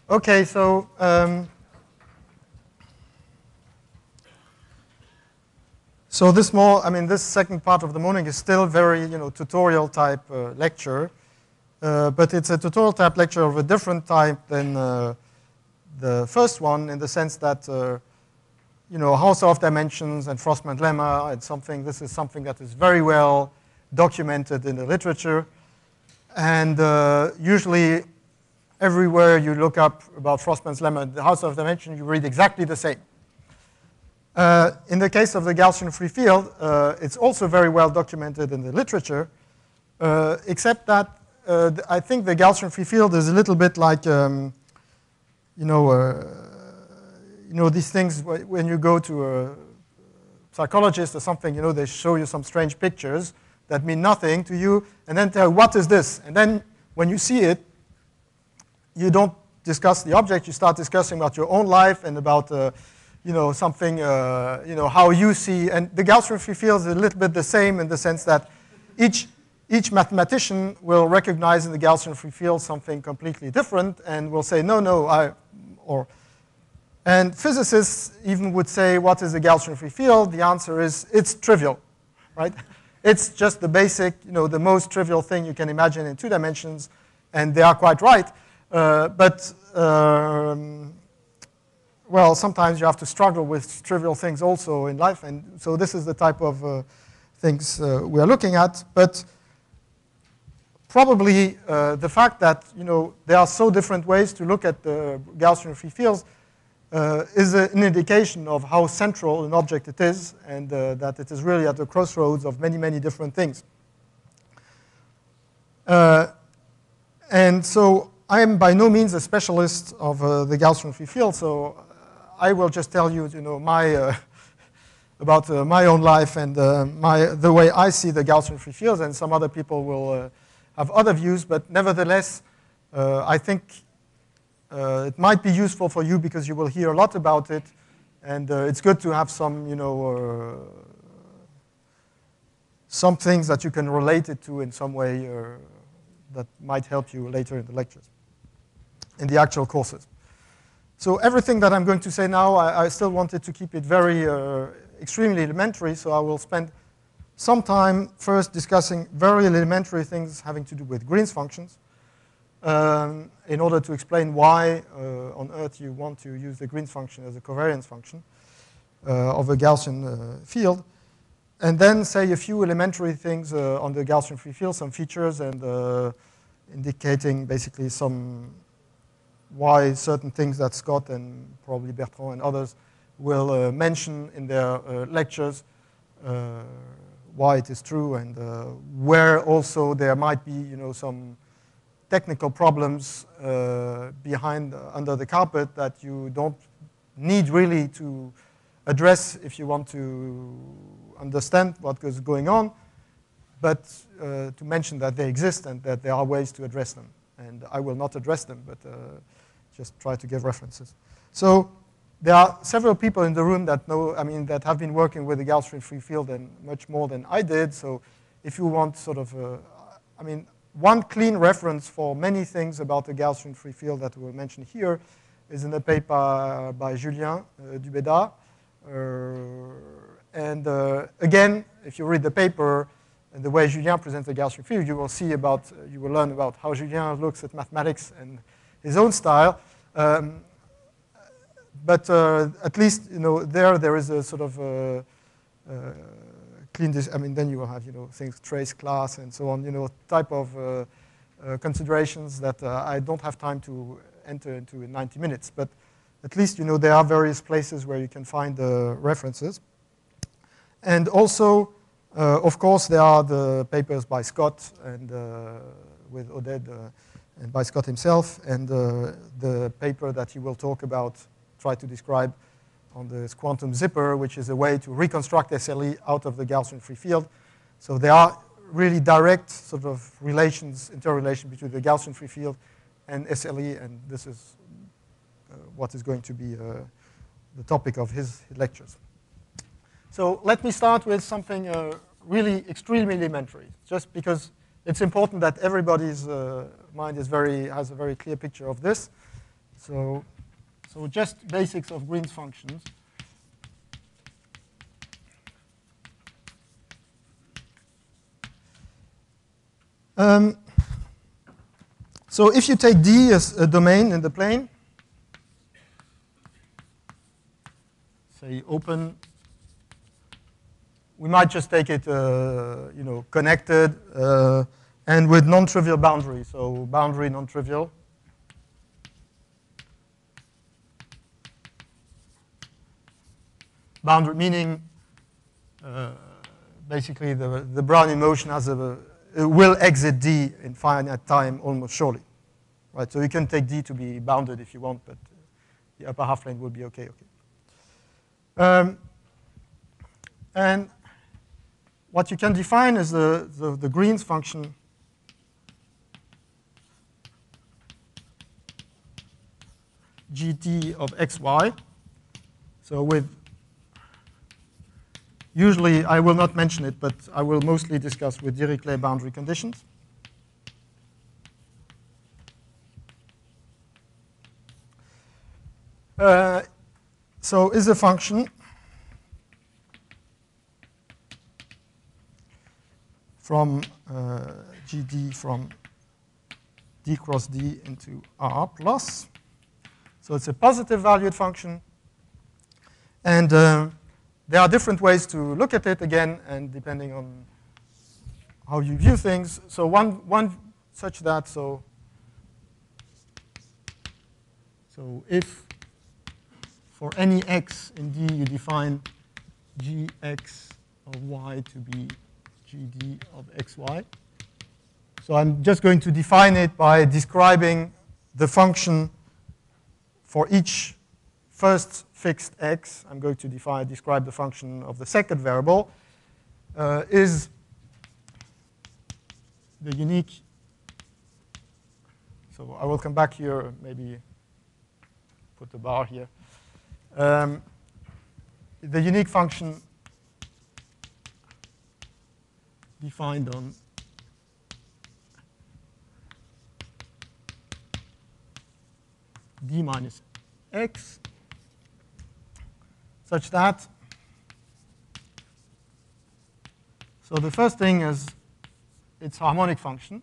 Okay, so so this this second part of the morning is still very, tutorial type lecture, but it's a tutorial type lecture of a different type than the first one, in the sense that House of dimensions and Frostman's lemma and something. This is something that is very well documented in the literature, and usually everywhere you look up about Frostman's lemma, the House of dimension, you read exactly the same. In the case of the Gaussian free field, it's also very well documented in the literature, except that I think the Gaussian free field is a little bit like, these things when you go to a psychologist or something, they show you some strange pictures that mean nothing to you, and then tell you, what is this? And then when you see it, you don't discuss the object, you start discussing about your own life and about something, how you see. And the Gaussian free field is a little bit the same in the sense that each mathematician will recognize in the Gaussian free field something completely different and will say, no, and physicists even would say, what is a Gaussian free field? The answer is, it's trivial, right? It's just the basic, the most trivial thing you can imagine in 2 dimensions, and they are quite right. Well, sometimes you have to struggle with trivial things also in life, and so this is the type of things we are looking at. But probably the fact that there are so different ways to look at the Gaussian free fields is an indication of how central an object it is, and that it is really at the crossroads of many, many different things. And so I am by no means a specialist of the Gaussian free field, so I will just tell you, about my own life and the way I see the Gaussian free fields, and some other people will have other views, but nevertheless, I think it might be useful for you because you will hear a lot about it, and it's good to have some, some things that you can relate it to in some way that might help you later in the lectures, in the actual courses. So everything that I'm going to say now, I still wanted to keep it very extremely elementary, so I will spend some time first discussing very elementary things having to do with Green's functions, in order to explain why on Earth you want to use the Green's function as a covariance function of a Gaussian field, and then say a few elementary things on the Gaussian free field, some features, and indicating basically why certain things that Scott and probably Bertrand and others will mention in their lectures, why it is true, and where also there might be some technical problems under the carpet that you don't need really to address if you want to understand what is going on, but to mention that they exist and that there are ways to address them. And I will not address them, but just try to give references. So there are several people in the room that know, that have been working with the Gaussian free field and much more than I did. So if you want sort of, one clean reference for many things about the Gaussian free field that we'll mention here is in a paper by Julien Dubeda. Again, if you read the paper and the way Julien presents the Gaussian field, you will learn about how Julien looks at mathematics and his own style. But at least there is a sort of clean. Then you will have things trace class and so on. Type of considerations that I don't have time to enter into in 90 minutes. But at least there are various places where you can find the references. And also, of course, there are the papers by Scott and with Oded and by Scott himself, and the paper that he will talk about, try to describe on this quantum zipper, which is a way to reconstruct SLE out of the Gaussian free field. So there are really direct sort of interrelation between the Gaussian free field and SLE, and this is what is going to be the topic of his lectures. So let me start with something really extremely elementary, just because it's important that everybody's mind has a very clear picture of this. So just basics of Green's functions. So if you take D as a domain in the plane, say open, we might just take it, connected and with non-trivial boundary. So boundary non-trivial. Boundary meaning basically the Brownian motion has will exit D in finite time almost surely, right? So you can take D to be bounded if you want, but the upper half plane will be okay. And what you can define is the Green's function gt of xy. So with usually, I will not mention it, but I will mostly discuss with Dirichlet boundary conditions. So is a function from GD from D cross D into R plus. So it's a positive valued function. And there are different ways to look at it again, and depending on how you view things. So one such that, so if for any x in D you define gx of y to be gd of xy. So I'm just going to define it by describing the function for each first fixed x. I'm going to describe the function of the second variable, is the unique. So I will come back here, maybe put a bar here. The unique function defined on D minus x, such that, so the first thing is its harmonic function.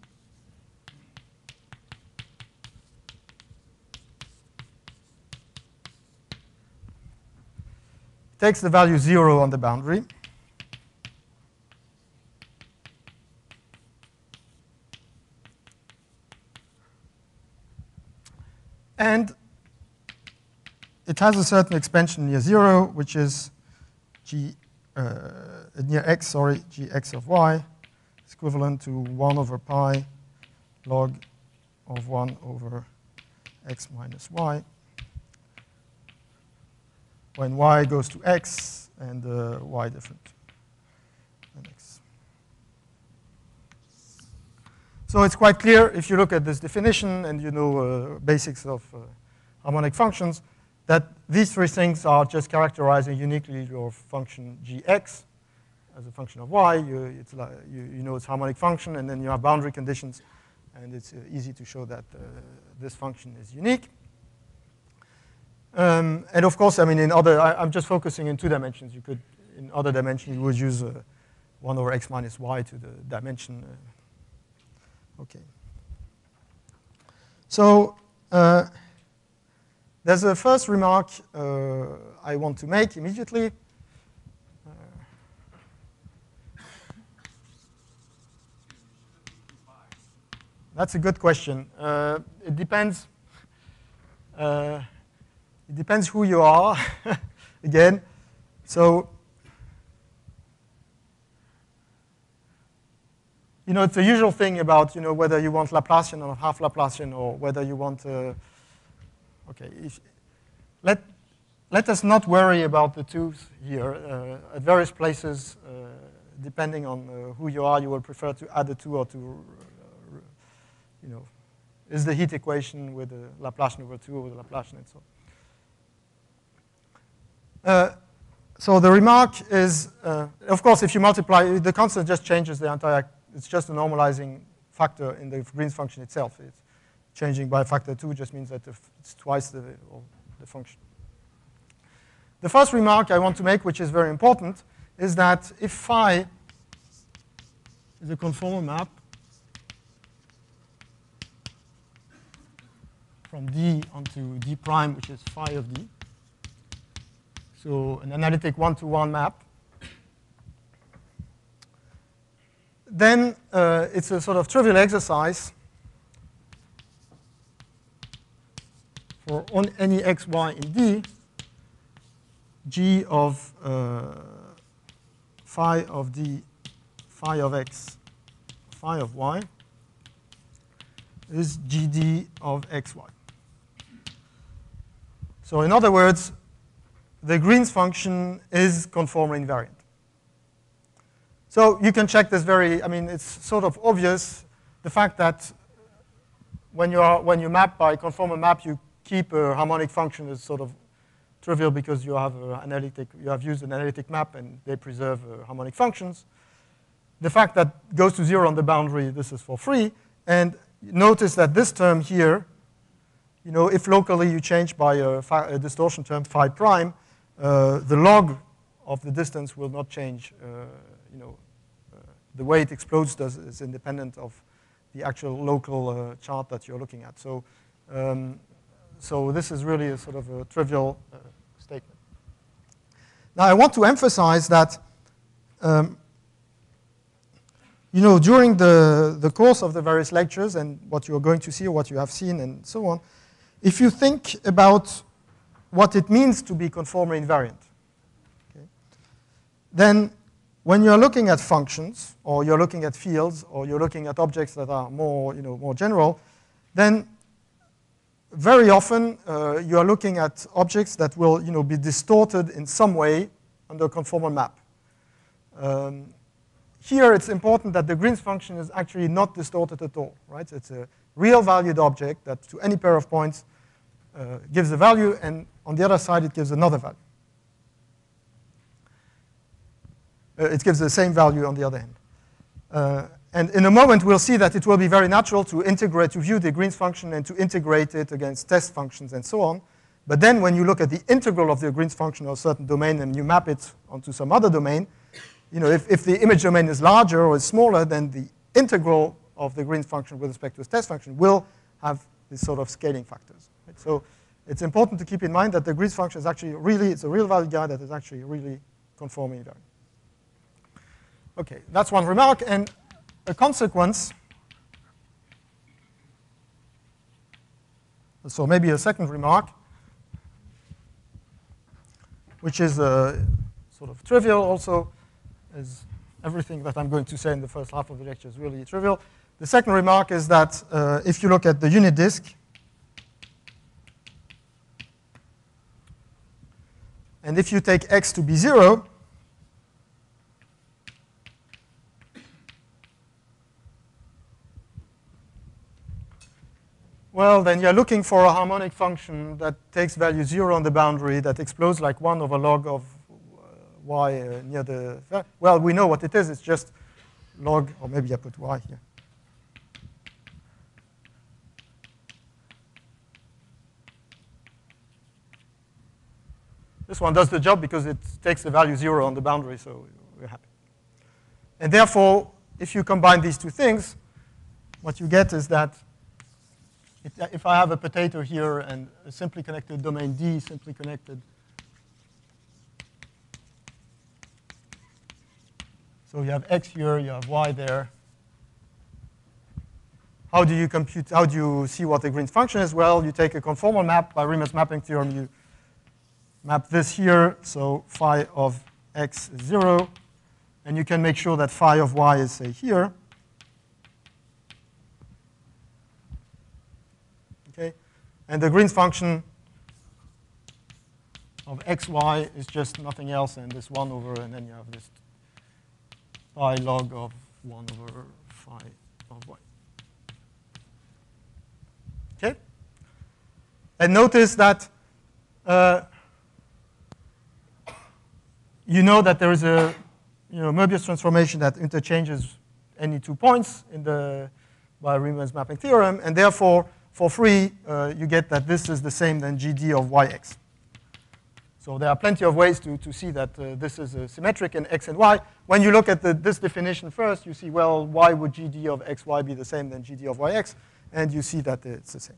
Takes the value 0 on the boundary. And it has a certain expansion near 0, which is near x, sorry, gx of y, is equivalent to 1 over pi log of 1 over x minus y, when y goes to x and y different than x. So it's quite clear if you look at this definition and you know basics of harmonic functions, that these three things are just characterizing uniquely your function gx as a function of y. You know its harmonic function, and then you have boundary conditions, and it's easy to show that this function is unique. And of course, I mean, in other, I'm just focusing in 2 dimensions. You could, in other dimensions, you would use 1 over x minus y to the dimension. Okay. So there's a first remark I want to make immediately. That's a good question. It depends. It depends who you are, again. So, you know, it's the usual thing about, you know, whether you want Laplacian or half Laplacian, or whether you want, okay, let us not worry about the twos here. At various places, depending on who you are, you will prefer to add a 2 or to, you know, is the heat equation with the Laplacian over 2 over the Laplacian and so on. So the remark is, of course, if you multiply, the constant just changes the entire, it's just a normalizing factor in the Green's function itself. changing by a factor of 2 just means that it's twice the function. The first remark I want to make, which is very important, is that if phi is a conformal map from D onto D prime, which is phi of D, so an analytic one-to-one map, then it's a sort of trivial exercise for on any x, y in D, G of phi of D, phi of x, phi of y is GD of xy. So in other words, the Green's function is conformal invariant. So you can check this it's sort of obvious, the fact that when you map by conformal map, you keep a harmonic function is sort of trivial because you have used an analytic map and they preserve harmonic functions. The fact that goes to 0 on the boundary, this is for free. And notice that this term here, if locally you change by a distortion term phi prime, the log of the distance will not change. The way it explodes is independent of the actual local chart that you're looking at. So this is really a sort of a trivial statement. Now I want to emphasize that during the course of the various lectures and what you're going to see or what you have seen and so on, if you think about what it means to be conformal invariant, okay, then when you're looking at functions or you're looking at fields or you're looking at objects that are more general, then very often you're looking at objects that will be distorted in some way under a conformal map. Here it's important that the Green's function is actually not distorted at all, right? It's a real valued object that to any pair of points gives a value, and on the other side it gives another value. It gives the same value on the other hand. And in a moment we'll see that it will be very natural to view the Green's function and to integrate it against test functions and so on. But then when you look at the integral of the Green's function of a certain domain and you map it onto some other domain, if the image domain is larger or is smaller, then the integral of the Green's function with respect to its test function will have these sort of scaling factors. Right? So it's important to keep in mind that the Green's function is actually it's a real value guy that is actually really conformal invariant. Okay, that's one remark, and a consequence, so maybe a second remark, which is sort of trivial also, as everything that I'm going to say in the first half of the lecture is really trivial. The second remark is that if you look at the unit disk, and if you take x to be 0, well, then you're looking for a harmonic function that takes value 0 on the boundary that explodes like 1 over log of y near the, well, we know what it is. It's just log, or maybe I put y here. This one does the job because it takes the value 0 on the boundary, so we're happy. And therefore, if you combine these two things, what you get is that if I have a potato here and a simply connected domain D, simply connected, so you have x here, you have y there. How do you see what the Green's function is? Well, you take a conformal map by Riemann's mapping theorem. You map this here, so phi of x is 0, and you can make sure that phi of y is, say, here. Okay, and the Green's function of xy is just nothing else than this 1 over, and then you have this pi log of 1 over phi of y. Okay, and notice that you know that there is a Möbius transformation that interchanges any 2 points by Riemann's mapping theorem, and therefore for free, you get that this is the same than GD of Yx. So there are plenty of ways to see that this is symmetric in x and y. When you look at this definition first, you see, well, why would GD of xy be the same than GD of Yx? And you see that it's the same.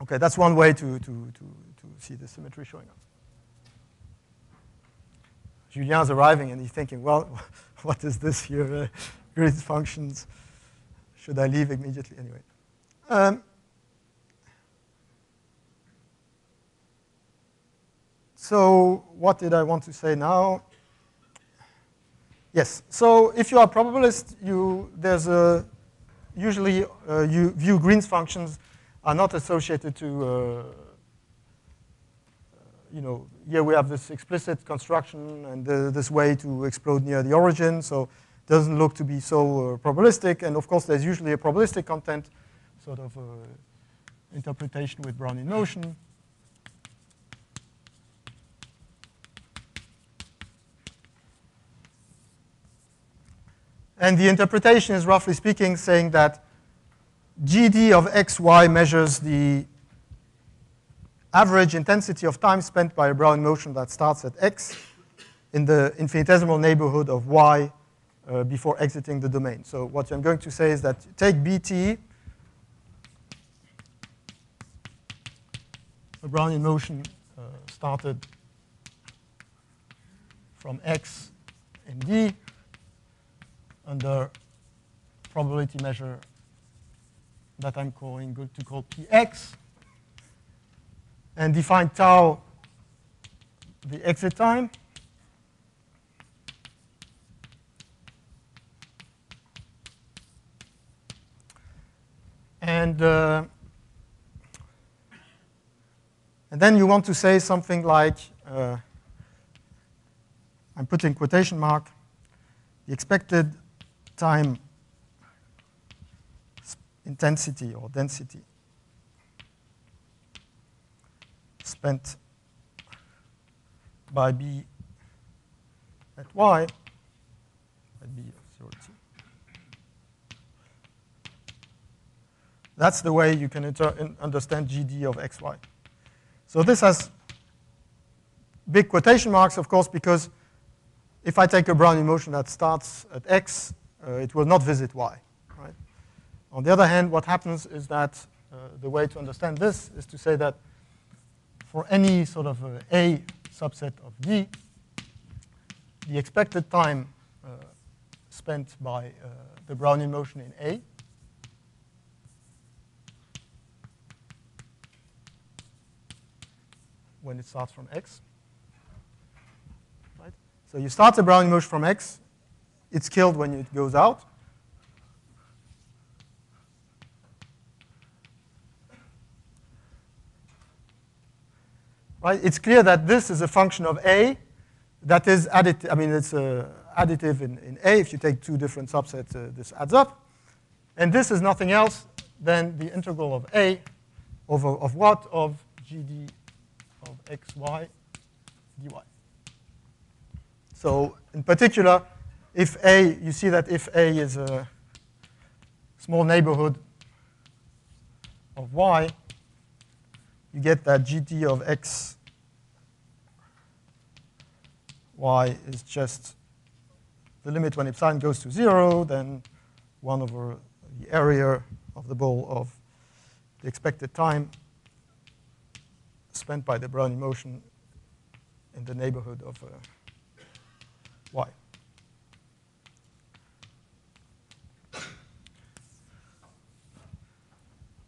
Okay, that's one way to see the symmetry showing up. Julien's arriving and he's thinking, well, what is this here? Grid functions. Should I leave immediately? Anyway. So what did I want to say now? Yes, so if you are a probabilist, usually you view Green's functions are not associated to, here we have this explicit construction and this way to explode near the origin, so it doesn't look to be so probabilistic. And of course, there's usually a probabilistic content, sort of interpretation with Brownian motion. And the interpretation is, roughly speaking, saying that GD of xy measures the average intensity of time spent by a Brownian motion that starts at x in the infinitesimal neighborhood of y before exiting the domain. So what I'm going to say is that take Bt, a Brownian motion started from x in D under probability measure that I'm going to call Px, and define tau the exit time. And then you want to say something like, I'm putting quotation mark, the expected time intensity or density spent by B at y, at B of 0t. That's the way you can understand GD of xy. So this has big quotation marks, of course, because if I take a Brownian motion that starts at x, it will not visit y. Right? On the other hand, what happens is that the way to understand this is to say that for any sort of A subset of D, the expected time spent by the Brownian motion in A when it starts from x. Right? So you start the Brownian motion from x. It's killed when it goes out. Right? It's clear that this is a function of A that is additive. I mean, it's additive in A. If you take two different subsets, this adds up. And this is nothing else than the integral of A of what? Of GD of xy dy. So in particular, if A, you see that if A is a small neighborhood of y, you get that GD of x y is just the limit when epsilon goes to 0, then 1 over the area of the ball of the expected time spent by the Brownian motion in the neighborhood of y.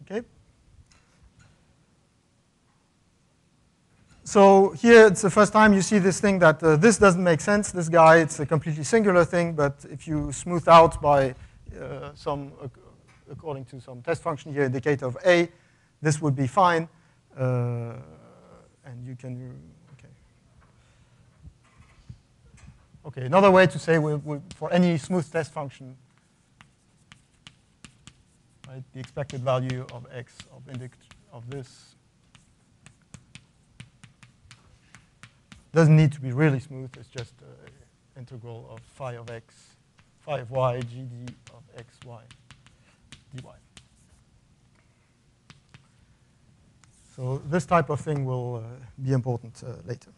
Okay. So here it's the first time you see this thing that this doesn't make sense. This guy, it's a completely singular thing, but if you smooth out by according to some test function here, indicator of A, this would be fine. And you can, okay, another way to say for any smooth test function, right, the expected value of x of this Doesn't need to be really smooth. It's just integral of phi of x, phi of y, gd of x, y, dy. So this type of thing will be important later.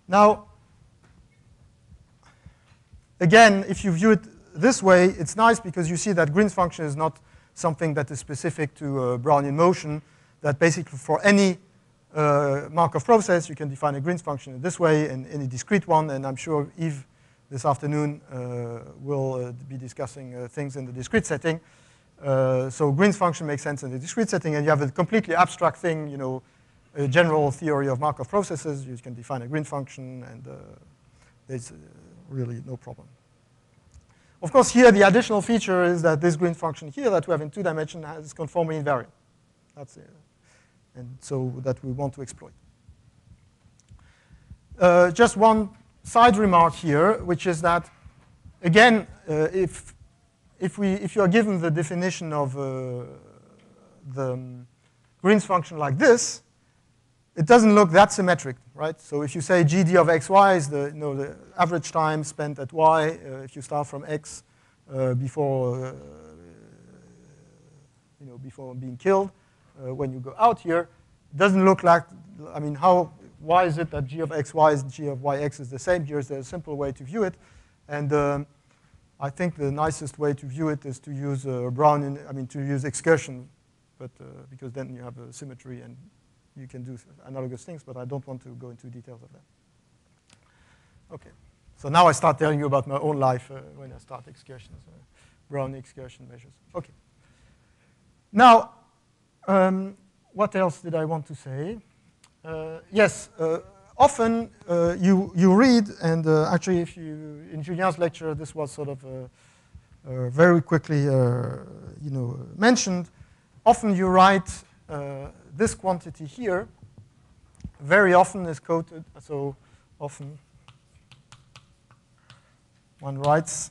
Now, again, if you view it this way, it's nice because you see that Green's function is not something that is specific to Brownian motion, that basically for any Markov process, you can define a Green's function this way and any discrete one, and I'm sure Yves this afternoon will be discussing things in the discrete setting. So Green's function makes sense in the discrete setting, and you have a completely abstract thing, you know, a general theory of Markov processes. You can define a Green function, and there's really no problem. Of course, here the additional feature is that this Green function here that we have in 2 dimensions is conformally invariant. That's it. And so that we want to exploit. Just one side remark here, which is that, again, if you are given the definition of the Green's function like this, it doesn't look that symmetric, right? So if you say GD of xy is the, the average time spent at y, if you start from x before being killed, when you go out here, it doesn't look like, I mean, why is it that g of xy is g of yx is the same? Here's a simple way to view it. And I think the nicest way to view it is to use to use excursion, but because then you have a symmetry and you can do analogous things, but I don't want to go into details of that. Okay, so now I start telling you about my own life when I start excursions, Brownian excursion measures. Okay. Now, what else did I want to say? Yes, often you read, and actually if you, in Julien's lecture, this was sort of very quickly mentioned. Often you write this quantity here, very often is quoted, so often one writes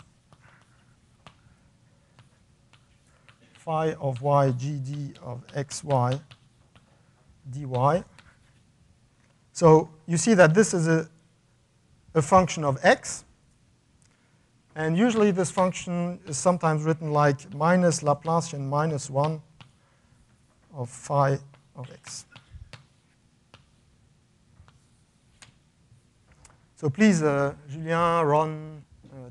phi of y gd of xy dy. So you see that this is a function of x, and usually this function is sometimes written like minus Laplacian minus 1 of phi of x. So please, Julien, Ron,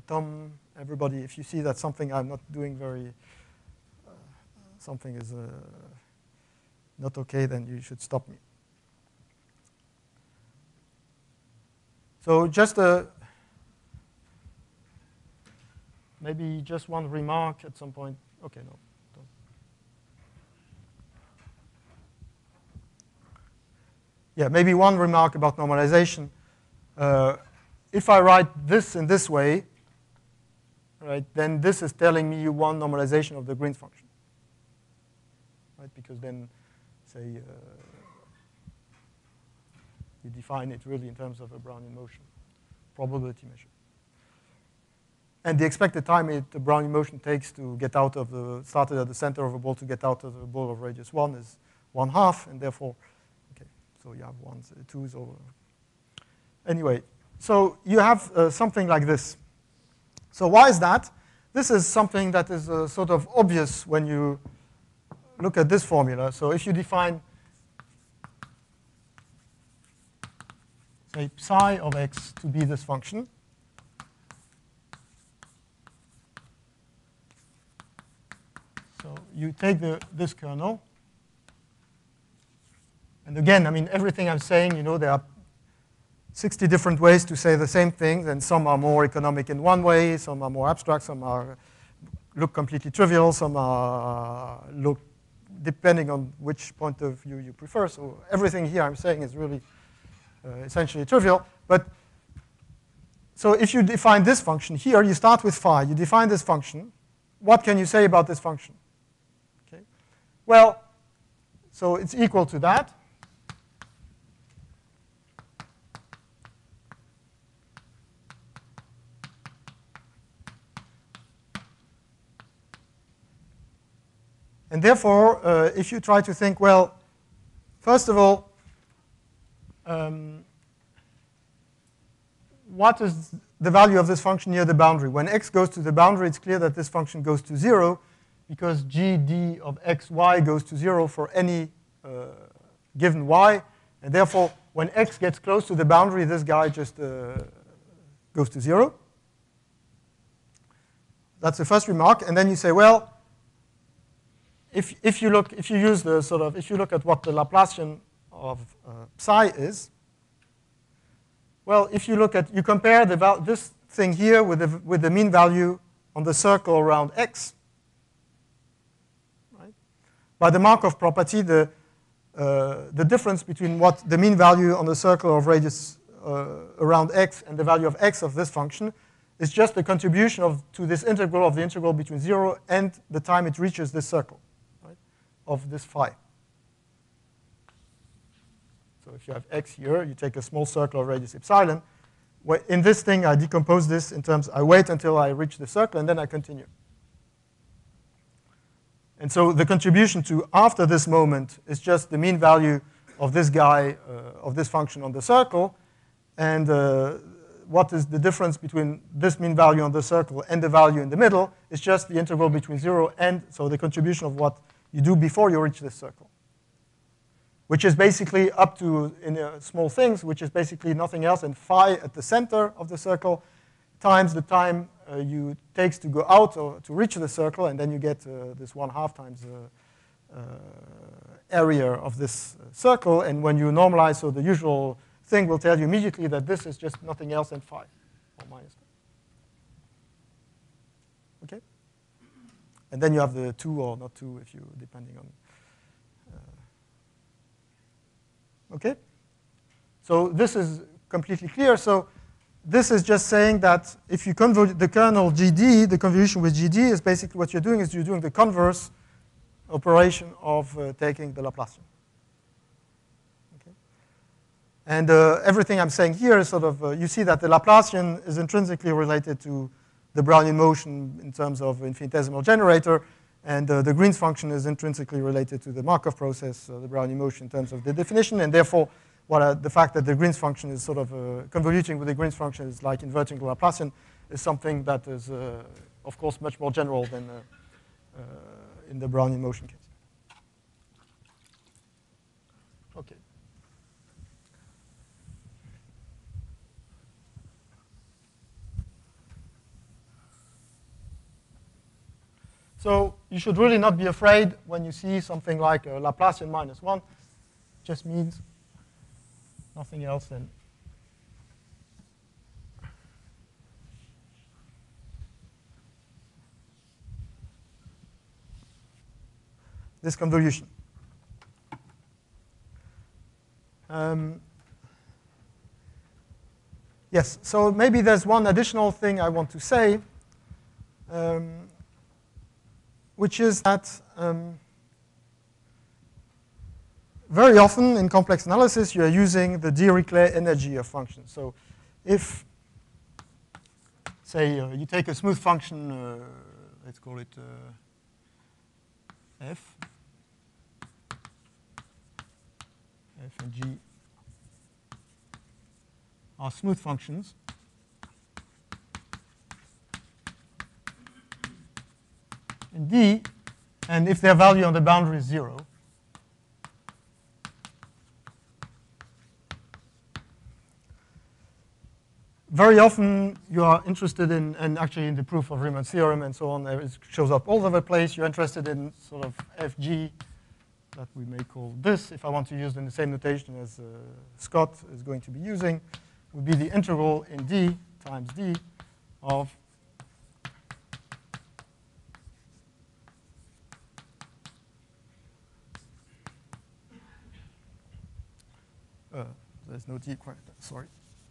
Tom, everybody, if you see that something I'm not doing something is not okay, then you should stop me. So just maybe just one remark at some point. Okay, no. Don't. Yeah, maybe one remark about normalization. If I write this in this way, right, then this is telling me one normalization of the Green's function. Right, because then, say, you define it really in terms of a Brownian motion, probability measure. And the expected time the Brownian motion takes to get out of started at the center of a ball to get out of the ball of radius 1 is 1/2, and therefore, okay, so you have 1s, 2s over. Anyway, so you have something like this. So why is that? This is something that is sort of obvious when you look at this formula. So if you define, say, psi of x to be this function, so you take this kernel, and again, I mean, everything I'm saying, there are 60 different ways to say the same thing, and some are more economic in one way, some are more abstract, some look completely trivial, some look depending on which point of view you prefer. So everything here I'm saying is really essentially trivial. But so if you define this function here, you start with phi, you define this function. What can you say about this function? Okay. Well, so it's equal to that. And therefore, if you try to think, well, first of all, what is the value of this function near the boundary? When x goes to the boundary, it's clear that this function goes to 0 because gd of x, y goes to 0 for any given y. And therefore, when x gets close to the boundary, this guy just goes to 0. That's the first remark. And then you say, well, if you look at what the Laplacian of psi is, well, if you compare this thing here with the mean value on the circle around x, right? By the Markov property, the difference between what the mean value on the circle of radius around x and the value of x of this function is just the contribution to this integral of the integral between 0 and the time it reaches this circle, right, of this phi. So if you have x here, you take a small circle of radius epsilon. In this thing, I decompose this in terms, I wait until I reach the circle, and then I continue. And so the contribution to after this moment is just the mean value of this guy, of this function on the circle, and what is the difference between this mean value on the circle and the value in the middle is just the integral between 0 and, so the contribution of what you do before you reach this circle, which is basically up to, in small things, which is basically nothing else than phi at the center of the circle times the time you takes to go out or to reach the circle, and then you get this 1/2 times area of this circle. And when you normalize, so the usual thing will tell you immediately that this is just nothing else than phi, or minus. Okay? And then you have the 2 or not 2, if you, depending on. Okay? So this is completely clear. So this is just saying that if you convert the kernel GD, the convolution with GD is basically what you're doing is you're doing the converse operation of taking the Laplacian. Okay? And everything I'm saying here is sort of, you see that the Laplacian is intrinsically related to the Brownian motion in terms of infinitesimal generator, and the Green's function is intrinsically related to the Markov process, the Brownian motion in terms of the definition, and therefore the fact that the Green's function is sort of convoluting with the Green's function is like inverting the Laplacian is something that is, of course, much more general than in the Brownian motion case. Okay. So you should really not be afraid when you see something like a Laplacian -1. It just means nothing else than this convolution. Yes, so maybe there's one additional thing I want to say, which is that very often in complex analysis, you are using the Dirichlet energy of functions. So if, say, you take a smooth function, let's call it f and g are smooth functions, and D, and if their value on the boundary is 0, very often you are interested in, and actually in the proof of Riemann's theorem and so on, it shows up all over the place. You're interested in sort of fg that we may call this, if I want to use in the same notation as Scott is going to be using, would be the integral in D times D of there's no D, sorry,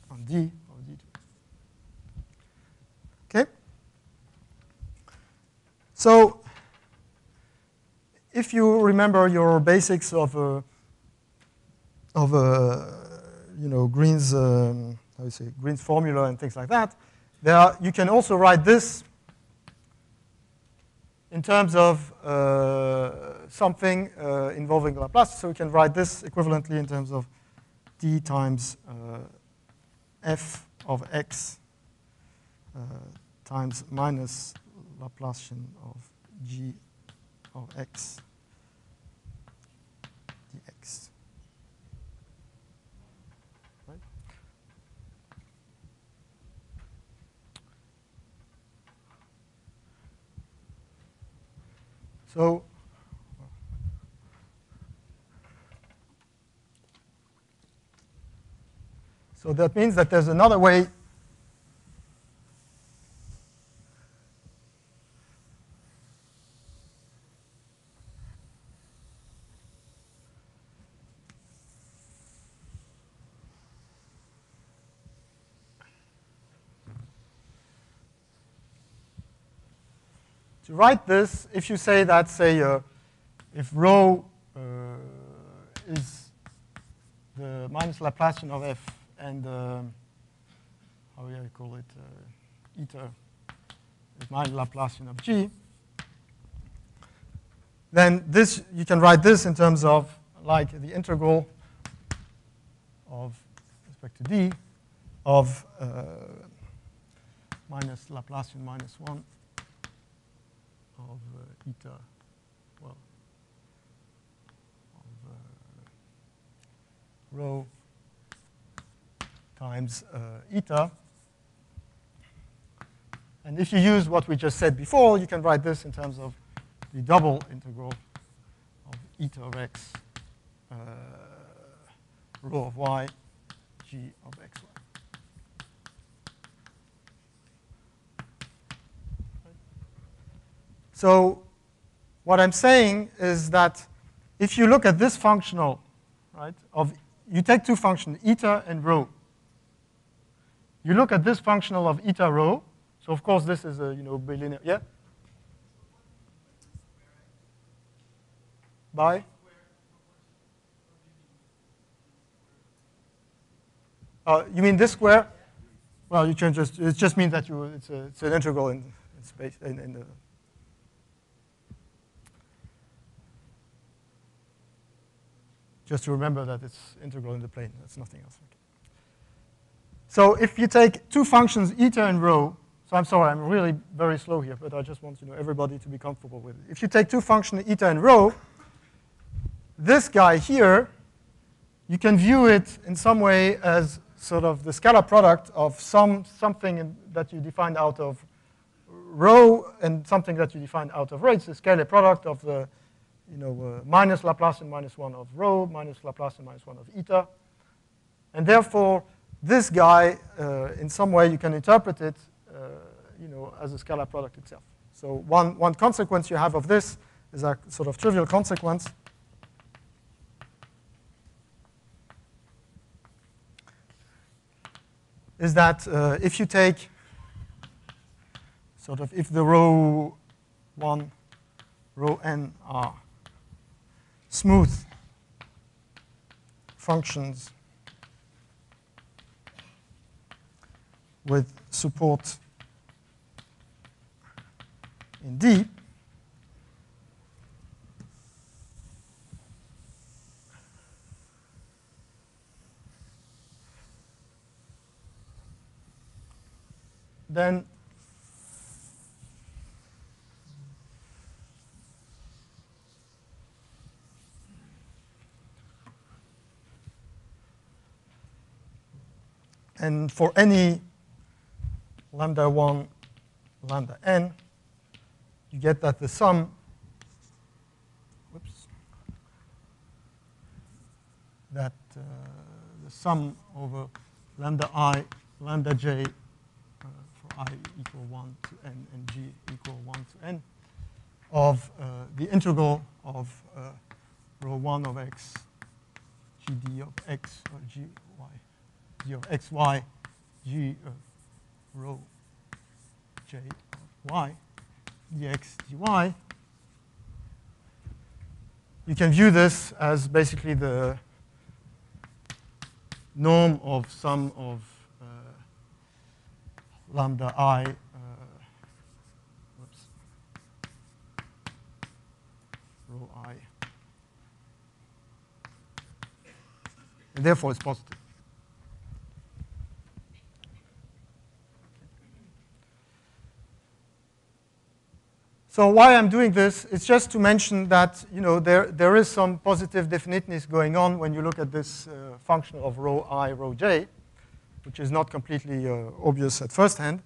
on D of D2. Okay? So if you remember your basics of Green's how you say Green's formula and things like that, you can also write this in terms of something involving Laplace. So we can write this equivalently in terms of D times f of x times minus Laplacian of g of x dx. Right? So that means that there's another way to write this. If you say that, say, if rho is the minus Laplacian of f and how do I call it, eta is minus Laplacian of g, then this, you can write this in terms of like the integral of respect to d of minus Laplacian minus 1 of eta, well, of rho times eta. And if you use what we just said before, you can write this in terms of the double integral of eta of x, rho of y, g of xy. So what I'm saying is that if you look at this functional, right, you take two functions, eta and rho. You look at this functional of eta rho. So of course this is a bilinear. Yeah. By. You mean this square? Well, you can just, it just means that it's an integral in space in the. Just to remember that it's integral in the plane. That's nothing else. Okay. So if you take two functions, eta and rho, so I'm sorry, I'm really very slow here, but I just want everybody to be comfortable with it. If you take two functions, eta and rho, this guy here, you can view it in some way as sort of the scalar product of something that you defined out of rho and something that you defined out of rho. It's the scalar product of the minus Laplacian minus 1 of rho, minus Laplacian minus 1 of eta. And therefore, this guy, in some way, you can interpret it as a scalar product itself. So one consequence you have of this is a sort of trivial consequence. Is that if you take sort of, if the rho 1, rho n are smooth functions with support in D, then and for any lambda 1, lambda n, you get that the sum, that the sum over lambda I, lambda j, for I equal 1 to n and g equal 1 to n, of the integral of rho 1 of x, gd of x, or gy, g of xy, g of rho j of y, dx dy, you can view this as basically the norm of sum of lambda I, rho I, and therefore it's positive. So why I'm doing this is just to mention that there is some positive definiteness going on when you look at this function of rho I, rho j, which is not completely obvious at first hand.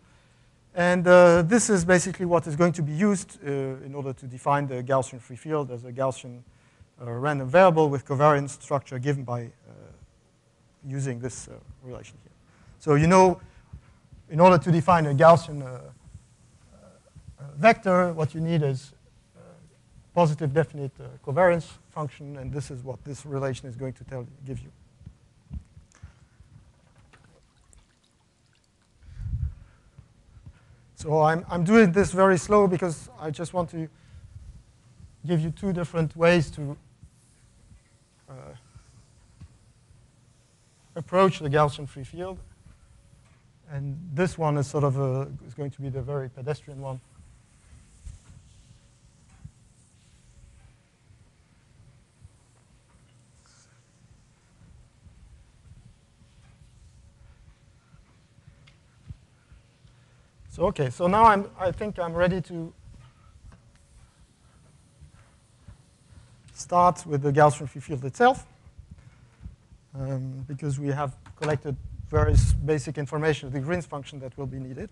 And this is basically what is going to be used in order to define the Gaussian free field as a Gaussian random variable with covariance structure given by using this relation here. So in order to define a Gaussian vector, what you need is positive definite covariance function, and this is what this relation is going to give you. So I'm doing this very slow because I just want to give you two different ways to approach the Gaussian free field. And this one is sort of is going to be the very pedestrian one. So okay, so now I think I'm ready to start with the Gaussian free field itself, because we have collected various basic information of the Green's function that will be needed.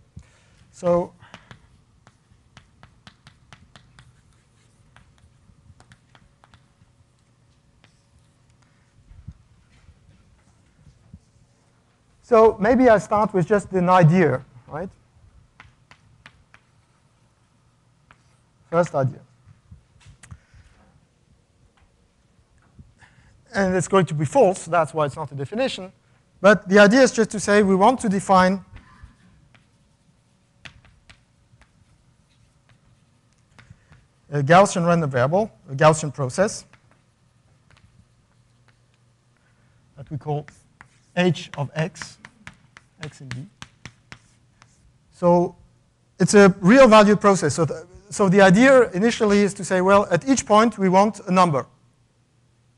So maybe I start with just an idea, right? First idea. And it's going to be false, that's why it's not a definition. But the idea is just to say we want to define a Gaussian random variable, a Gaussian process, that we call h of x, x in B. So it's a real valued process. So the idea initially is to say, well, at each point we want a number,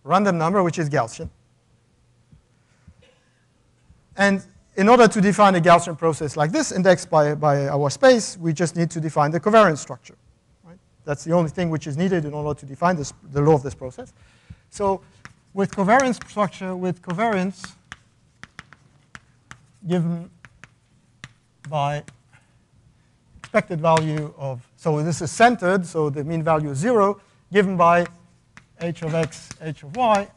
random number, which is Gaussian. And in order to define a Gaussian process like this, indexed by our space, we just need to define the covariance structure. Right? That's the only thing which is needed in order to define the law of this process. So with covariance structure, with covariance given by expected value of, so this is centered, so the mean value is 0, given by h of x, h of y,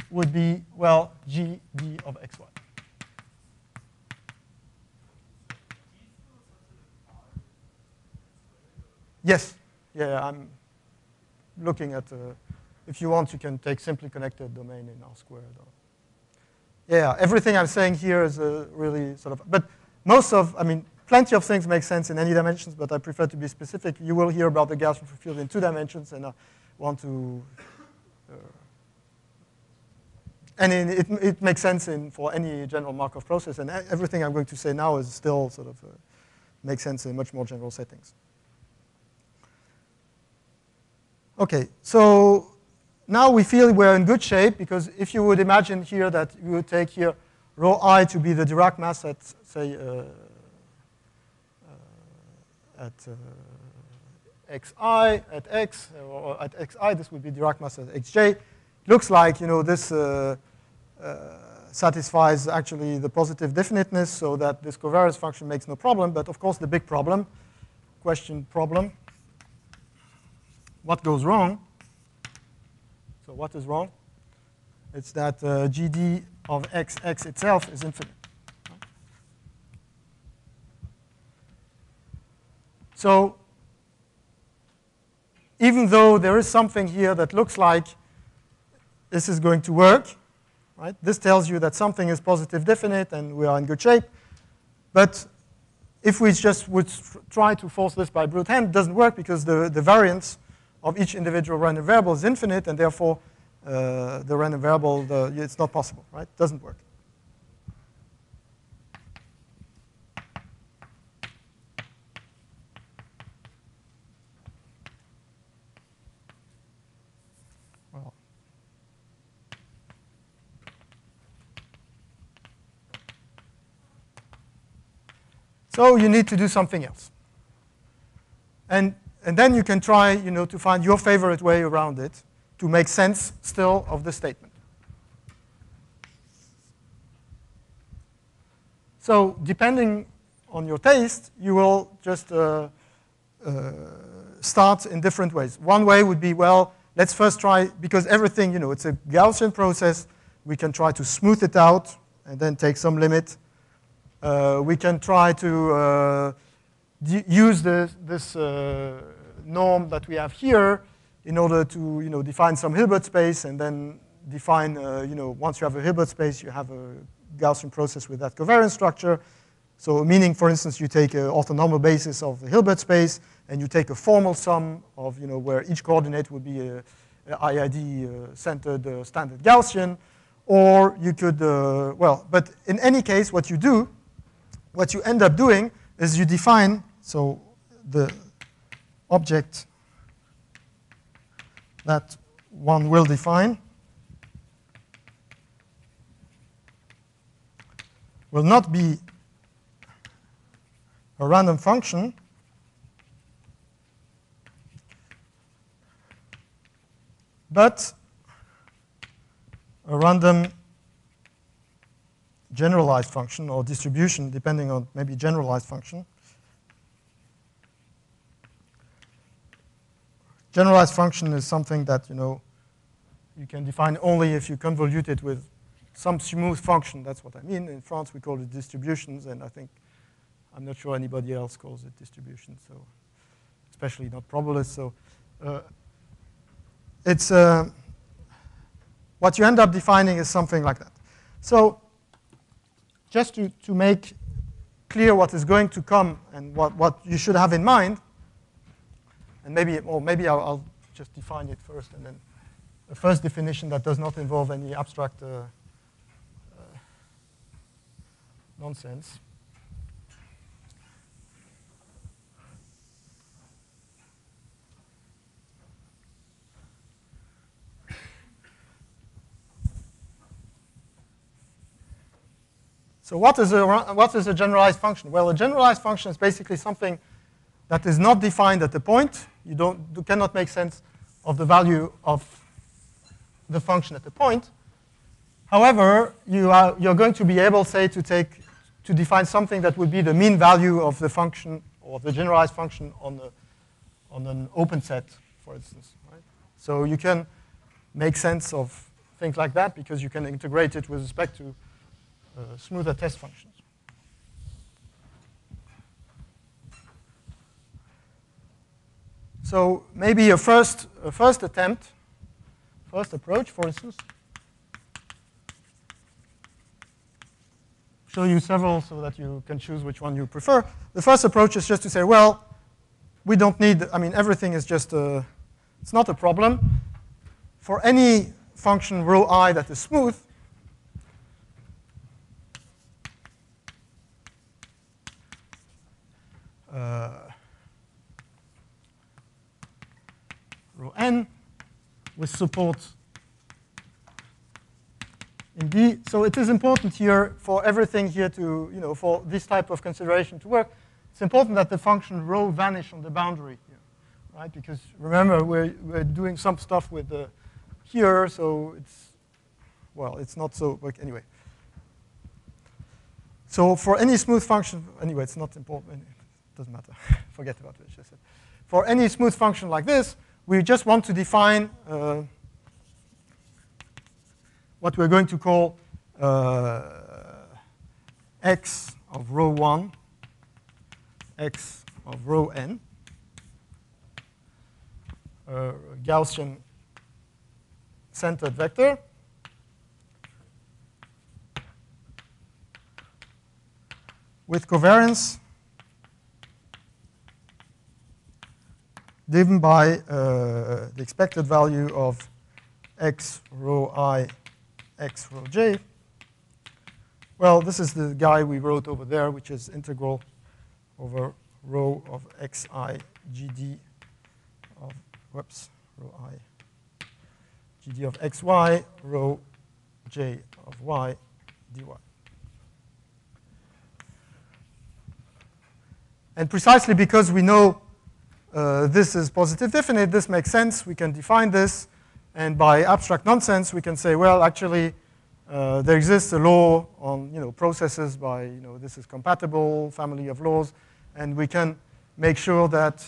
would be, well, g d of xy. Yes, yeah, I'm looking at, if you want, you can take simply connected domain in R squared. Yeah, everything I'm saying here is really sort of, but plenty of things make sense in any dimensions, but I prefer to be specific. You will hear about the Gaussian free field in 2 dimensions, and I want to, and it makes sense for any general Markov process, and everything I'm going to say now is still sort of makes sense in much more general settings. Okay, so now we feel we're in good shape, because if you would imagine here that you would take here rho I to be the Dirac mass at, say, at xi, at x, or at xi, this would be Dirac mass at xj. Looks like, this satisfies actually the positive definiteness, so that this covariance function makes no problem. But of course, the big problem, what goes wrong? So what is wrong? It's that gd of x itself is infinite. So even though there is something here that looks like this is going to work, right? This tells you that something is positive definite and we are in good shape. But if we just would try to force this by brute hand, it doesn't work, because the variance of each individual random variable is infinite, and therefore the random variable, it's not possible, right? It doesn't work. Well. So you need to do something else. And and then you can try, to find your favorite way around it to make sense still of the statement. So depending on your taste, you will just start in different ways. One way would be, well, let's first try, because everything, it's a Gaussian process, we can try to smooth it out and then take some limit. We can try to use this norm that we have here in order to define some Hilbert space, and then define, once you have a Hilbert space, you have a Gaussian process with that covariance structure. So meaning, for instance, you take an orthonormal basis of the Hilbert space, and you take a formal sum of, where each coordinate would be a IID-centered standard Gaussian. Or you could, but in any case, what you end up doing is you define, so the object that one will define will not be a random function, but a random generalized function or distribution, depending on maybe generalized function. Generalized function is something that you can define only if you convolute it with some smooth function. That's what I mean. In France, we call it distributions, and I'm not sure anybody else calls it distributions, so especially not probabilists. So it's what you end up defining is something like that. So just to make clear what is going to come and what you should have in mind, and maybe I'll just define it first, and then the first definition that does not involve any abstract nonsense. So what is a generalized function? Well, a generalized function is basically something that is not defined at the point. You cannot make sense of the value of the function at the point. However, you're going to be able, say, to define something that would be the mean value of the function or the generalized function on an open set, for instance. Right? So you can make sense of things like that because you can integrate it with respect to smoother test functions. So maybe a first approach, for instance. Show you several so that you can choose which one you prefer. The first approach is just to say, well, we don't need, everything is just, it's not a problem. For any function rho I that is smooth, rho n with support in B. So it is important here for everything here to, for this type of consideration to work, it's important that the function rho vanish on the boundary here, right? Because remember, we're doing some stuff with the here, so it's not so, anyway. So for any smooth function, anyway, it's not important. It doesn't matter. Forget about what I just said. For any smooth function like this, we just want to define what we're going to call x of rho 1, x of rho n, Gaussian centered vector. With covariance given by the expected value of x rho I, x rho j. Well, this is the guy we wrote over there, which is integral over rho of xi gd of, rho I gd of xy, rho j of y dy. And precisely because we know this is positive definite, this makes sense, we can define this, and by abstract nonsense, we can say, well, actually, there exists a law on processes by, this is compatible, family of laws, and we can make sure that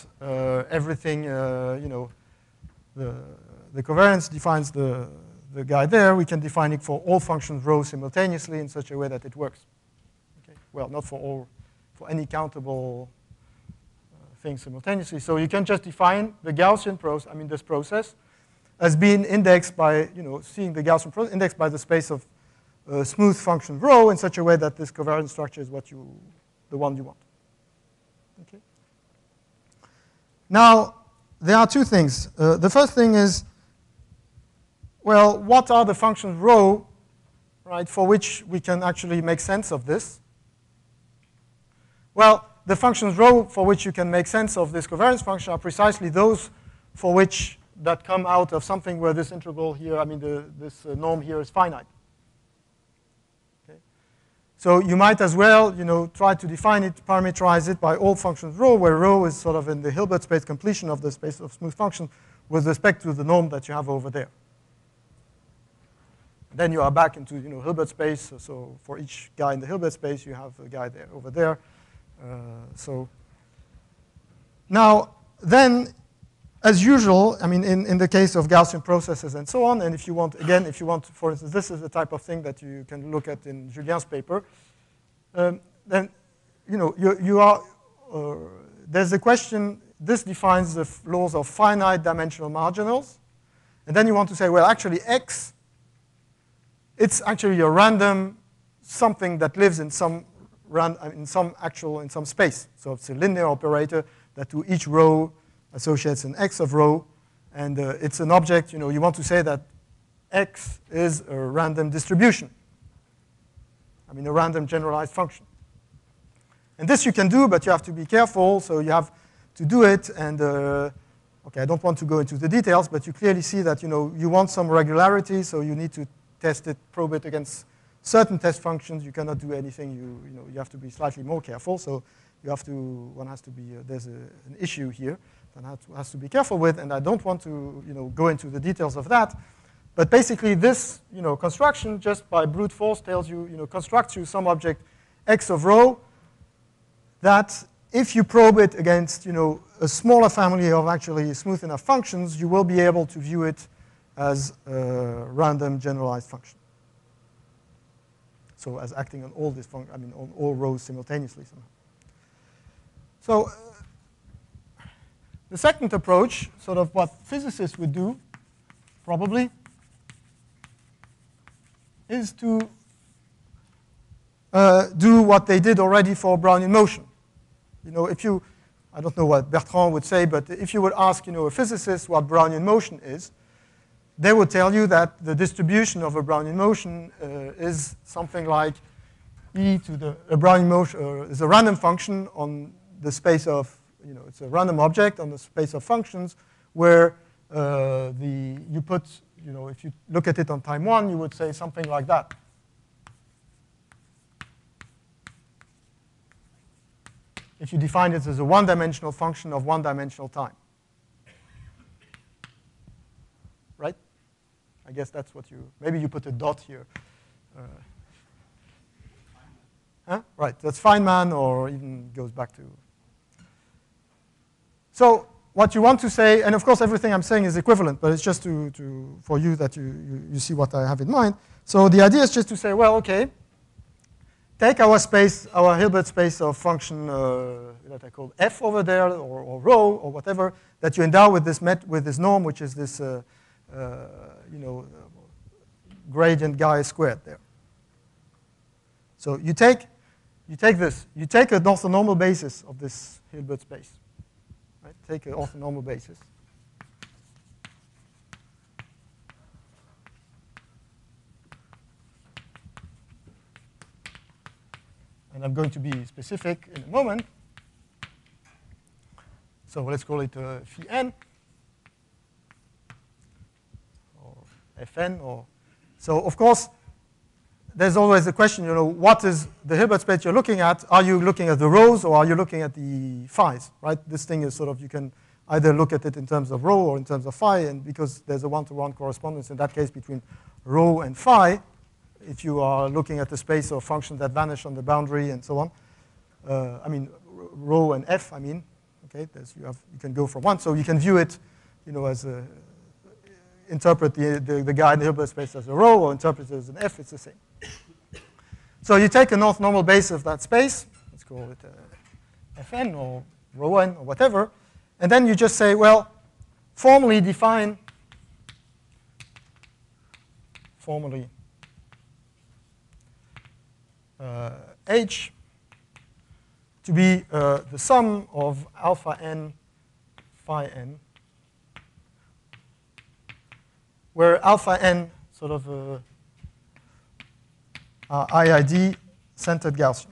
everything, the covariance defines the guy there. We can define it for all functions rho simultaneously in such a way that it works. Okay? Well, not for any countable thing simultaneously. So you can just define the Gaussian process, this process, as being indexed by, seeing the Gaussian process indexed by the space of smooth function rho in such a way that this covariance structure is the one you want. Okay. Now, there are two things. The first thing is, well, what are the functions rho, right, for which we can actually make sense of this? Well, the functions rho for which you can make sense of this covariance function are precisely those for which that come out of something where this integral here, this norm here is finite. Okay. So you might as well, try to define it, parameterize it by all functions rho, where rho is sort of in the Hilbert space completion of the space of smooth function with respect to the norm that you have over there. Then you are back into Hilbert space. So for each guy in the Hilbert space, you have a guy there over there. So now then, as usual, in the case of Gaussian processes and so on, and if you want, for instance, this is the type of thing that you can look at in Julien's paper, then there's a question. This defines the laws of finite dimensional marginals, and then you want to say, well, actually X, it's actually a random something that lives in some space. So it's a linear operator that to each row associates an X of rho, and it's an object. You want to say that X is a random distribution. A random generalized function. And this you can do, but you have to be careful. So you have to do it, and okay, I don't want to go into the details, but you clearly see that you want some regularity, so you need to test it, probe it against certain test functions. You cannot do anything. You have to be slightly more careful. So one has to be. There's an issue here that has to be careful with, and I don't want to go into the details of that. But basically, this construction just by brute force tells you constructs you some object X of rho that if you probe it against a smaller family of actually smooth enough functions, you will be able to view it as a random generalized function. So as acting on all this on all rows simultaneously somehow. So the second approach, sort of what physicists would do, probably, is to do what they did already for Brownian motion. I don't know what Bertrand would say, but if you would ask a physicist what Brownian motion is, they would tell you that the distribution of a Brownian motion is something like e to the Brownian motion is a random function on the space of it's a random object on the space of functions where you put if you look at it on time one, you would say something like that. If you define it as a one-dimensional function of one-dimensional time. Right? I guess that's what maybe you put a dot here. Right, that's Feynman, or even goes back to. So what you want to say, and of course everything I'm saying is equivalent, but it's just for you that you see what I have in mind. So the idea is just to say, well, okay, take our space, our Hilbert space of function that I call f over there, or rho, or whatever, that you endow with this norm, which is this gradient guy squared there. So you take this, you take an orthonormal basis of this Hilbert space. Right? Take an orthonormal basis. And I'm going to be specific in a moment. So let's call it phi n, or fn. So of course, there's always the question, what is the Hilbert space you're looking at? Are you looking at the rows, or are you looking at the phis, right? This thing is sort of, you can either look at it in terms of rho or in terms of phi, and because there's a one-to-one correspondence in that case between rho and phi, if you are looking at the space of functions that vanish on the boundary and so on, I mean, rho and f, I mean, okay, you can go from one, so you can view it, as interpret the guy in the Hilbert space as a rho or interpret it as an f, it's the same. So you take an orthonormal base of that space, let's call it Fn or rho n or whatever, and then you just say, well, formally define H to be the sum of alpha n phi n, where alpha n sort of IID centered Gaussian.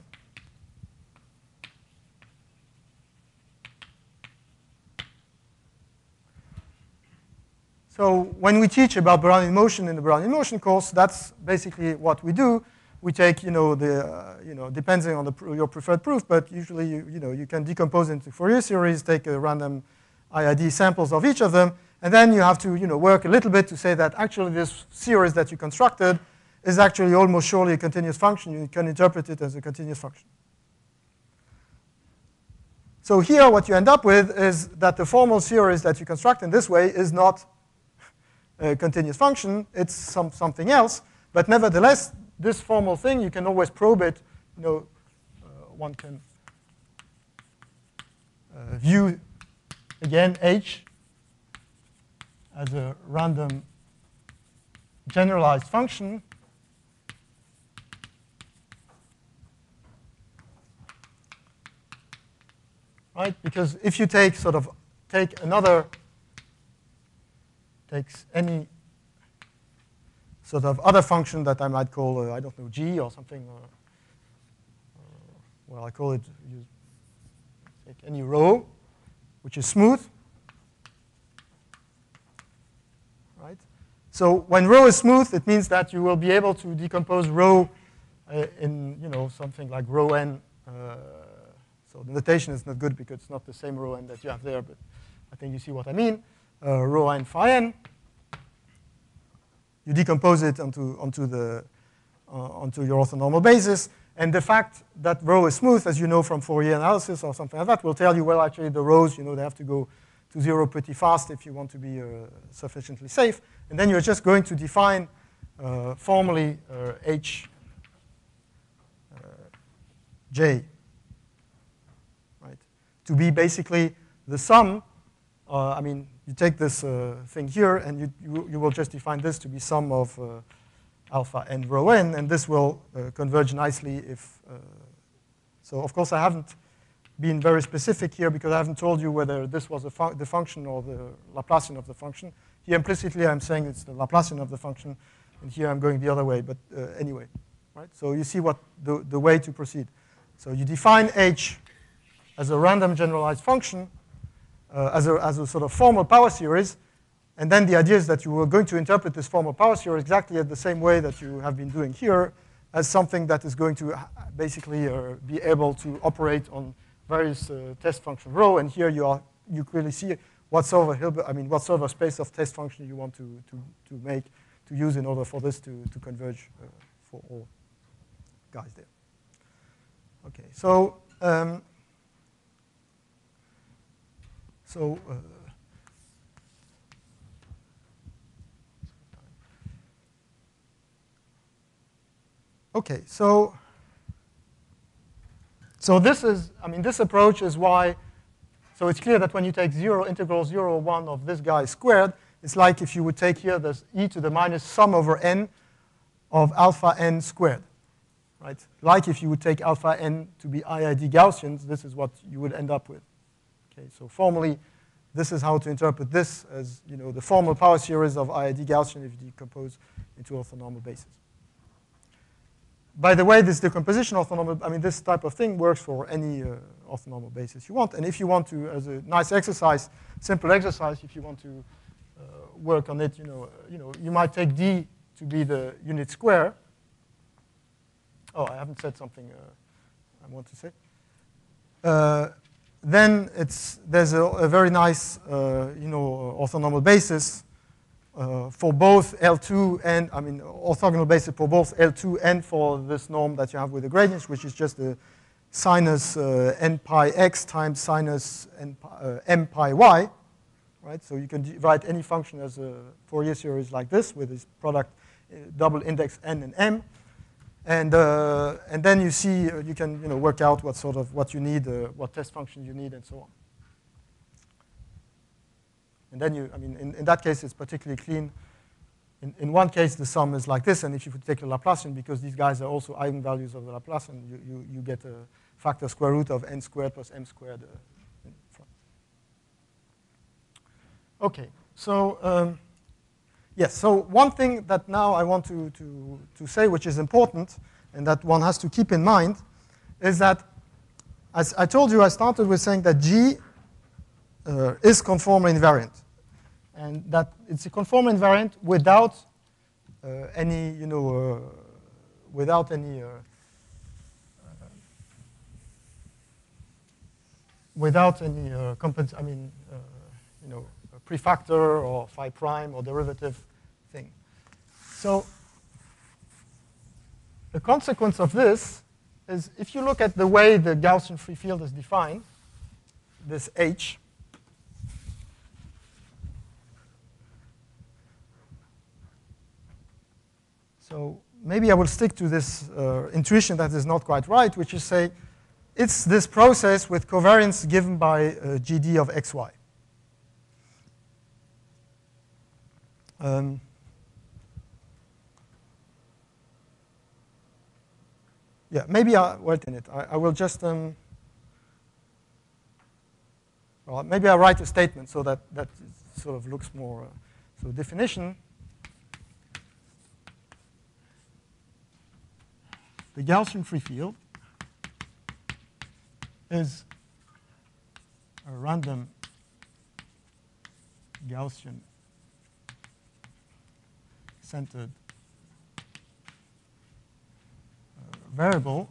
So when we teach about Brownian motion in the Brownian motion course, that's basically what we do. We take, depending on your preferred proof, but usually, you can decompose into Fourier series, take a random IID samples of each of them, and then you have to, work a little bit to say that actually this series that you constructed is actually almost surely a continuous function. You can interpret it as a continuous function. So here, what you end up with is that the formal series that you construct in this way is not a continuous function, it's something else, but nevertheless, this formal thing, you can always probe it. One can view, again, H as a random generalized function. Right? Because if you take takes any sort of other function that I might call, I don't know, g or something, well, I call it, take any rho, which is smooth, right? So when rho is smooth, it means that you will be able to decompose rho in, something like rho n. So the notation is not good because it's not the same rho n that you have there, but I think you see what I mean. Rho n phi n. You decompose it onto your orthonormal basis, and the fact that rho is smooth, as you know from Fourier analysis or something like that, will tell you, well, actually the rhos, they have to go to zero pretty fast if you want to be sufficiently safe, and then you're just going to define formally H J, right, to be basically the sum. You take this thing here, and you will just define this to be sum of alpha n rho n, and this will converge nicely if. So of course, I haven't been very specific here because I haven't told you whether this was the function or the Laplacian of the function. Here implicitly, I'm saying it's the Laplacian of the function, and here I'm going the other way. But anyway, right? So you see what the way to proceed. So you define H as a random generalized function. As a sort of formal power series, and then the idea is that you are going to interpret this formal power series exactly the same way that you have been doing here, as something that is going to basically be able to operate on various test function rho. And here you clearly see what sort of space of test function you want to use in order for this to converge for all guys there. Okay, so. Okay, so this is, this approach is why, so it's clear that when you take integral 0, 1 of this guy squared, it's like if you would take here this e to the minus sum over n of alpha n squared, right? Like if you would take alpha n to be IID Gaussians, this is what you would end up with. Okay, so formally, this is how to interpret this as the formal power series of IID Gaussian if you decompose into orthonormal bases. By the way, this decomposition orthonormal, this type of thing works for any orthonormal basis you want. And if you want to, as a nice exercise, simple exercise, if you want to work on it, you might take d to be the unit square. Oh, I haven't said something I want to say. then there's a very nice, orthonormal basis for both L2 and, orthogonal basis for both L2 and for this norm that you have with the gradients, which is just the sinus n pi x times sinus m pi y, right? So you can write any function as a Fourier series like this with this product double index n and m. And then you see, you can work out what you need, what test functions you need, and so on. And then in that case, it's particularly clean. In one case, the sum is like this, and if you take the Laplacian, because these guys are also eigenvalues of the Laplacian, you get a factor square root of n squared plus m squared in front. Okay, so yes, so one thing that now I want to say, which is important, and that one has to keep in mind, is that, as I told you, I started with saying that G is conformal invariant, and that it's a conformal invariant without any, without any prefactor or phi prime or derivative thing. So the consequence of this is, if you look at the way the Gaussian free field is defined, this H, so maybe I will stick to this intuition that is not quite right, which is say it's this process with covariance given by GD of xy. Yeah, maybe wait a minute. I will just well, maybe I write a statement so that sort of looks more. So definition: the Gaussian free field is a random Gaussian centered variable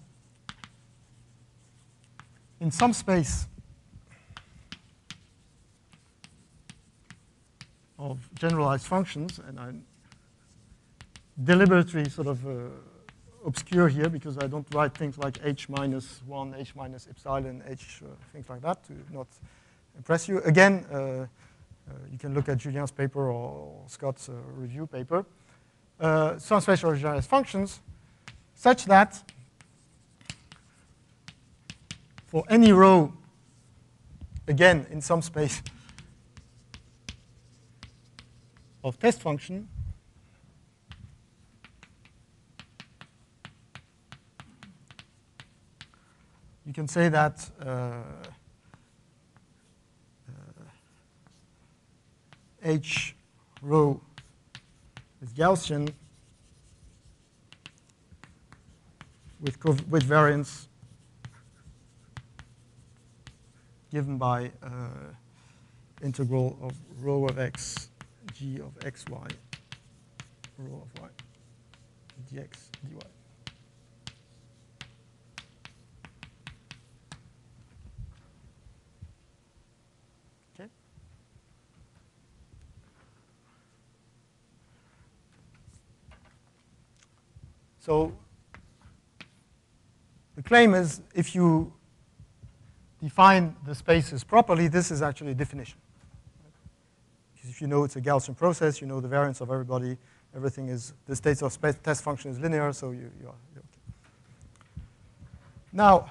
in some space of generalized functions, and I'm deliberately sort of obscure here because I don't write things like h minus 1, h minus epsilon, h, things like that to not impress you. Again, you can look at Julien's paper or Scott's review paper. Some space of generalized functions such that for any row, again, in some space of test function, you can say that H row is Gaussian with variance given by integral of rho of x, g of xy, rho of y, dx, dy. Okay. So the claim is, if you define the spaces properly, this is actually a definition. Because if you know it's a Gaussian process, you know the variance of everybody, everything is, the states of space test function is linear, so you're okay. Now,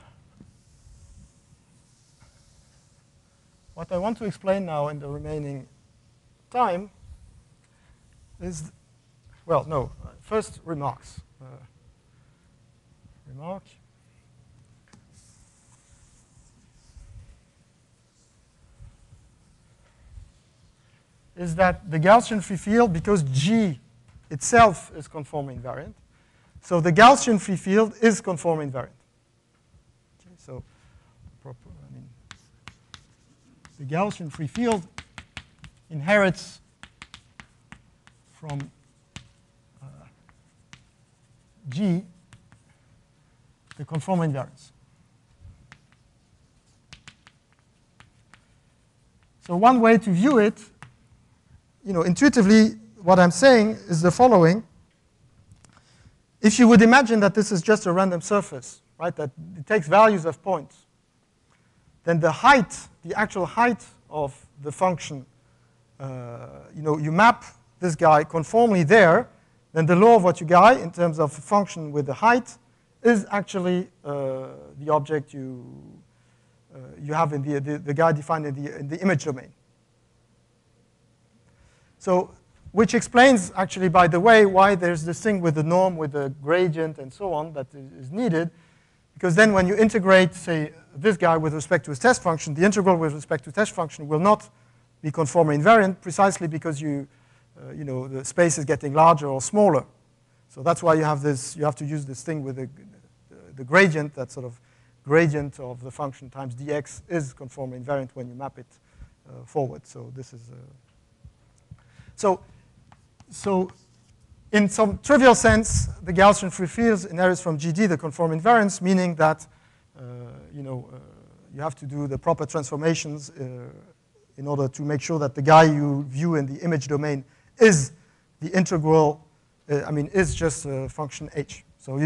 what I want to explain now in the remaining time is, well, no, first remarks. Remark. Is that the Gaussian free field, because G itself is conformal invariant, so the Gaussian free field is conformal invariant. Okay, so the Gaussian free field inherits from G the conformal invariance. So one way to view it, intuitively, what I'm saying is the following. If you would imagine that this is just a random surface, right, that it takes values of points, then the height, the actual height of the function, you map this guy conformally there, then the law of what you get in terms of function with the height is actually the object you have in the guy defined in the image domain. So, which explains actually, by the way, why there's this thing with the norm, with the gradient and so on that is needed. Because then when you integrate, say, this guy with respect to his test function, the integral with respect to test function will not be conformally invariant precisely because the space is getting larger or smaller. So that's why you have this, you have to use this thing with the gradient, that sort of gradient of the function times dx is conformally invariant when you map it forward. So this is, so in some trivial sense, the Gaussian free fields inherits from GD the conform invariance, meaning that you have to do the proper transformations in order to make sure that the guy you view in the image domain is the integral, is just a function h. So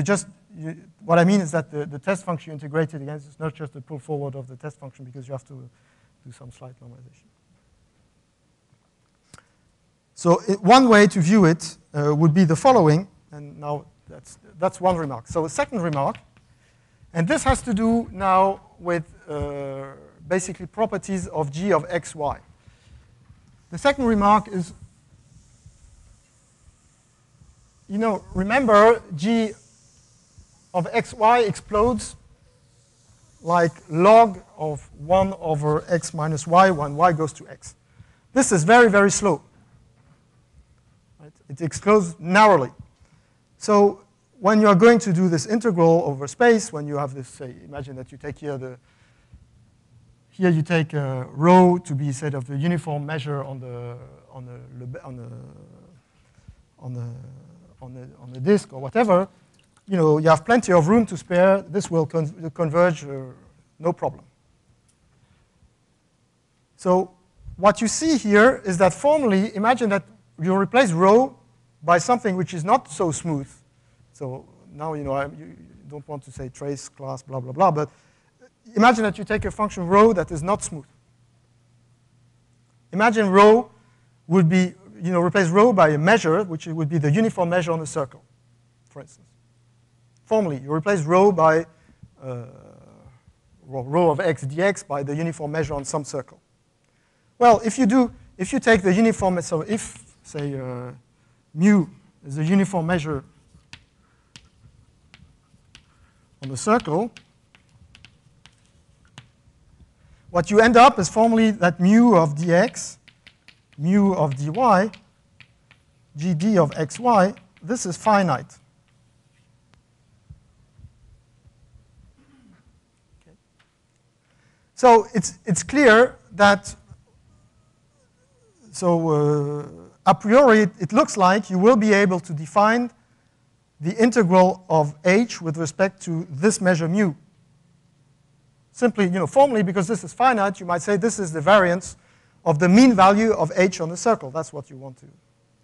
what I mean is that the test function you integrated against is not just a pull forward of the test function because you have to do some slight normalization. So one way to view it would be the following, and now that's one remark. So a second remark, and this has to do now with basically properties of G of x, y. The second remark is, remember G of x, y explodes like log of 1 over x minus y when y goes to x. This is very, very slow. Right? It explodes narrowly. So when you are going to do this integral over space, when you have this, say, imagine that you take here here you take rho to be said of the uniform measure on the disk or whatever, you have plenty of room to spare. This will converge no problem. So what you see here is that formally, imagine that you replace rho by something which is not so smooth. So now, you don't want to say trace class, blah, blah, blah, but imagine that you take a function rho that is not smooth. Imagine rho would be, replace rho by a measure, which would be the uniform measure on a circle, for instance. Formally, you replace rho by rho of x dx by the uniform measure on some circle. Well, if you take the uniform, so if, say, mu is the uniform measure on the circle, what you end up is formally that mu of dx, mu of dy, gd of xy, this is finite. Okay. So it's clear that, a priori, it looks like you will be able to define the integral of h with respect to this measure mu. Simply, formally, because this is finite, you might say this is the variance of the mean value of h on the circle. That's what you want to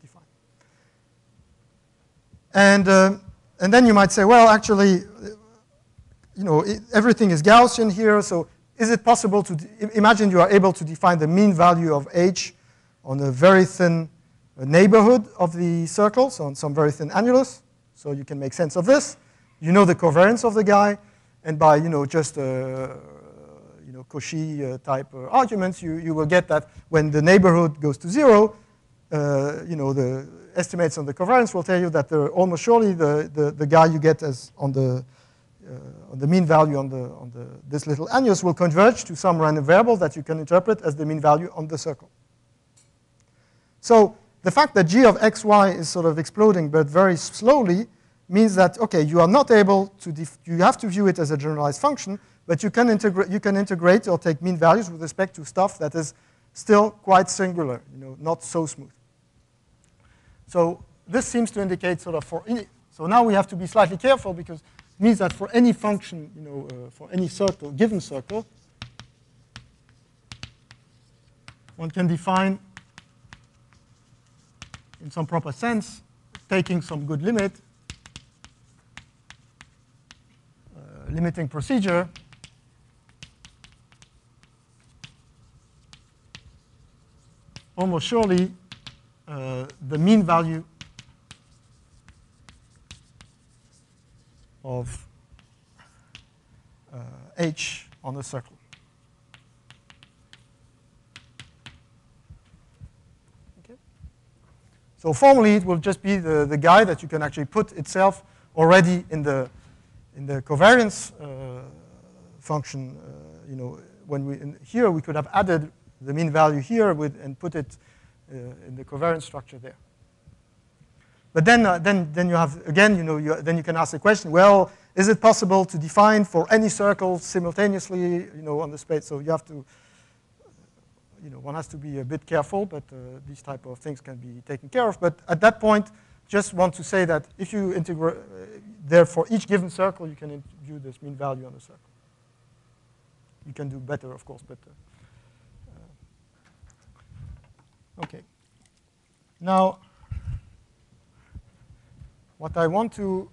define. And then you might say, well, actually, everything is Gaussian here, so is it possible to imagine you are able to define the mean value of h on a very thin neighborhood of the circle, so on some very thin annulus, so you can make sense of this. You know the covariance of the guy, and by just Cauchy type arguments, you will get that when the neighborhood goes to 0, the estimates on the covariance will tell you that almost surely the guy you get as on the mean value on this little annulus will converge to some random variable that you can interpret as the mean value on the circle. So the fact that g of xy is sort of exploding but very slowly means that, okay, you are not able to, you have to view it as a generalized function, but you can integrate or take mean values with respect to stuff that is still quite singular, not so smooth. So this seems to indicate sort of so now we have to be slightly careful because it means that for any function, for any circle, given circle, one can define in some proper sense, taking some good limit, limiting procedure, almost surely the mean value of H on a circle. Okay. So formally, it will just be the guy that you can actually put itself already in the covariance function. You know, when here we could have added the mean value here and put it in the covariance structure there. But then you have, again, you know, then you can ask the question, well, is it possible to define for any circle simultaneously, you know, on the space? So you have to, you know, one has to be a bit careful, but these type of things can be taken care of. But at that point, just want to say that if you integrate, there for each given circle, you can impute this mean value on the circle. You can do better, of course, but okay. Now, what I want to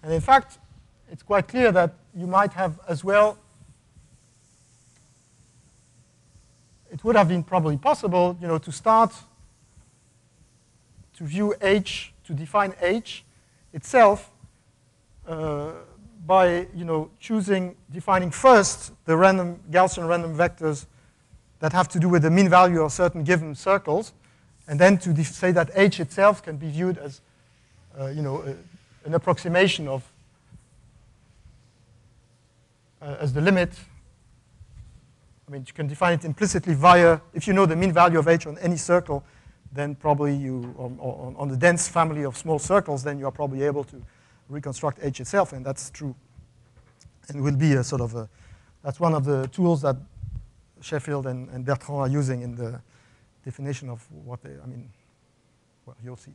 and in fact, it's quite clear that you might have as well. It would have been probably possible, you know, to start to view H, to define H itself by, you know, defining first the random Gaussian random vectors that have to do with the mean value of certain given circles, and then to say that H itself can be viewed as, you know, an approximation of as the limit. I mean, you can define it implicitly via, if you know the mean value of H on any circle, then probably you, on the dense family of small circles, then you are probably able to reconstruct H itself, and that's true. And will be a sort of that's one of the tools that Sheffield and Bertrand are using in the definition of what they, I mean, well, you'll see,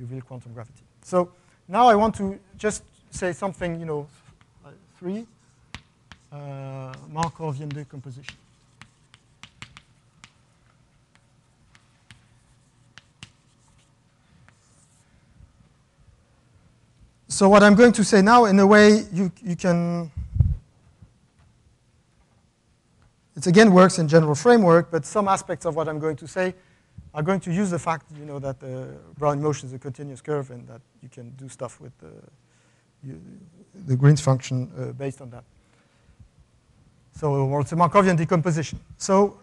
real quantum gravity. So now I want to just say something, you know, 3. Markovian decomposition. So what I'm going to say now, in a way, you can, it again works in general framework, but some aspects of what I'm going to say are going to use the fact, you know, that Brown motion is a continuous curve and that you can do stuff with the Green's function based on that. So it's a Markovian decomposition. So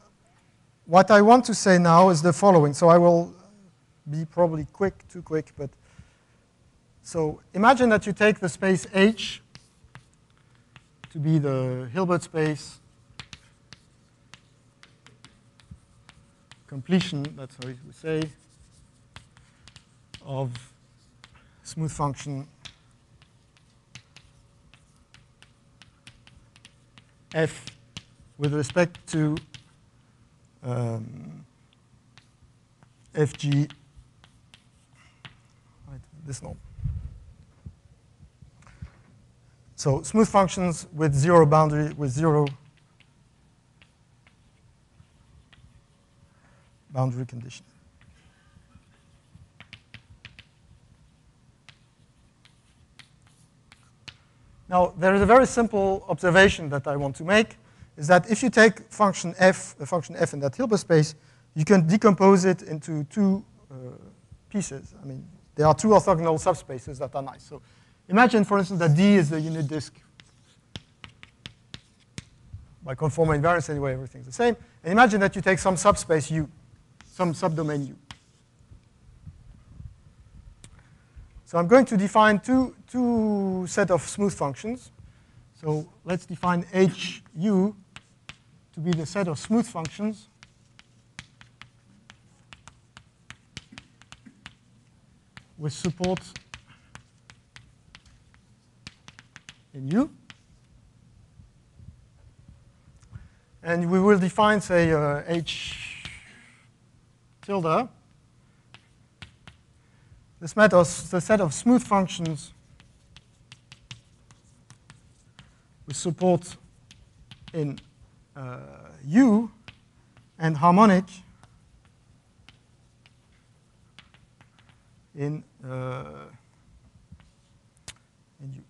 what I want to say now is the following. So I will be probably too quick, but so imagine that you take the space H to be the Hilbert space completion, that's how we say, of smooth function F with respect to Fg, right, this norm. So smooth functions with zero boundary, with zero boundary condition. Now, there is a very simple observation that I want to make, is that if you take function f, the function f in that Hilbert space, you can decompose it into two pieces. I mean, there are two orthogonal subspaces that are nice. So imagine, for instance, that D is the unit disk. By conformal invariance, anyway, everything's the same. And imagine that you take some subspace U, some subdomain U. So I'm going to define two set of smooth functions. So let's define HU to be the set of smooth functions with support in U. And we will define, say, H tilde. This matters the set of smooth functions with support in U and harmonic in U.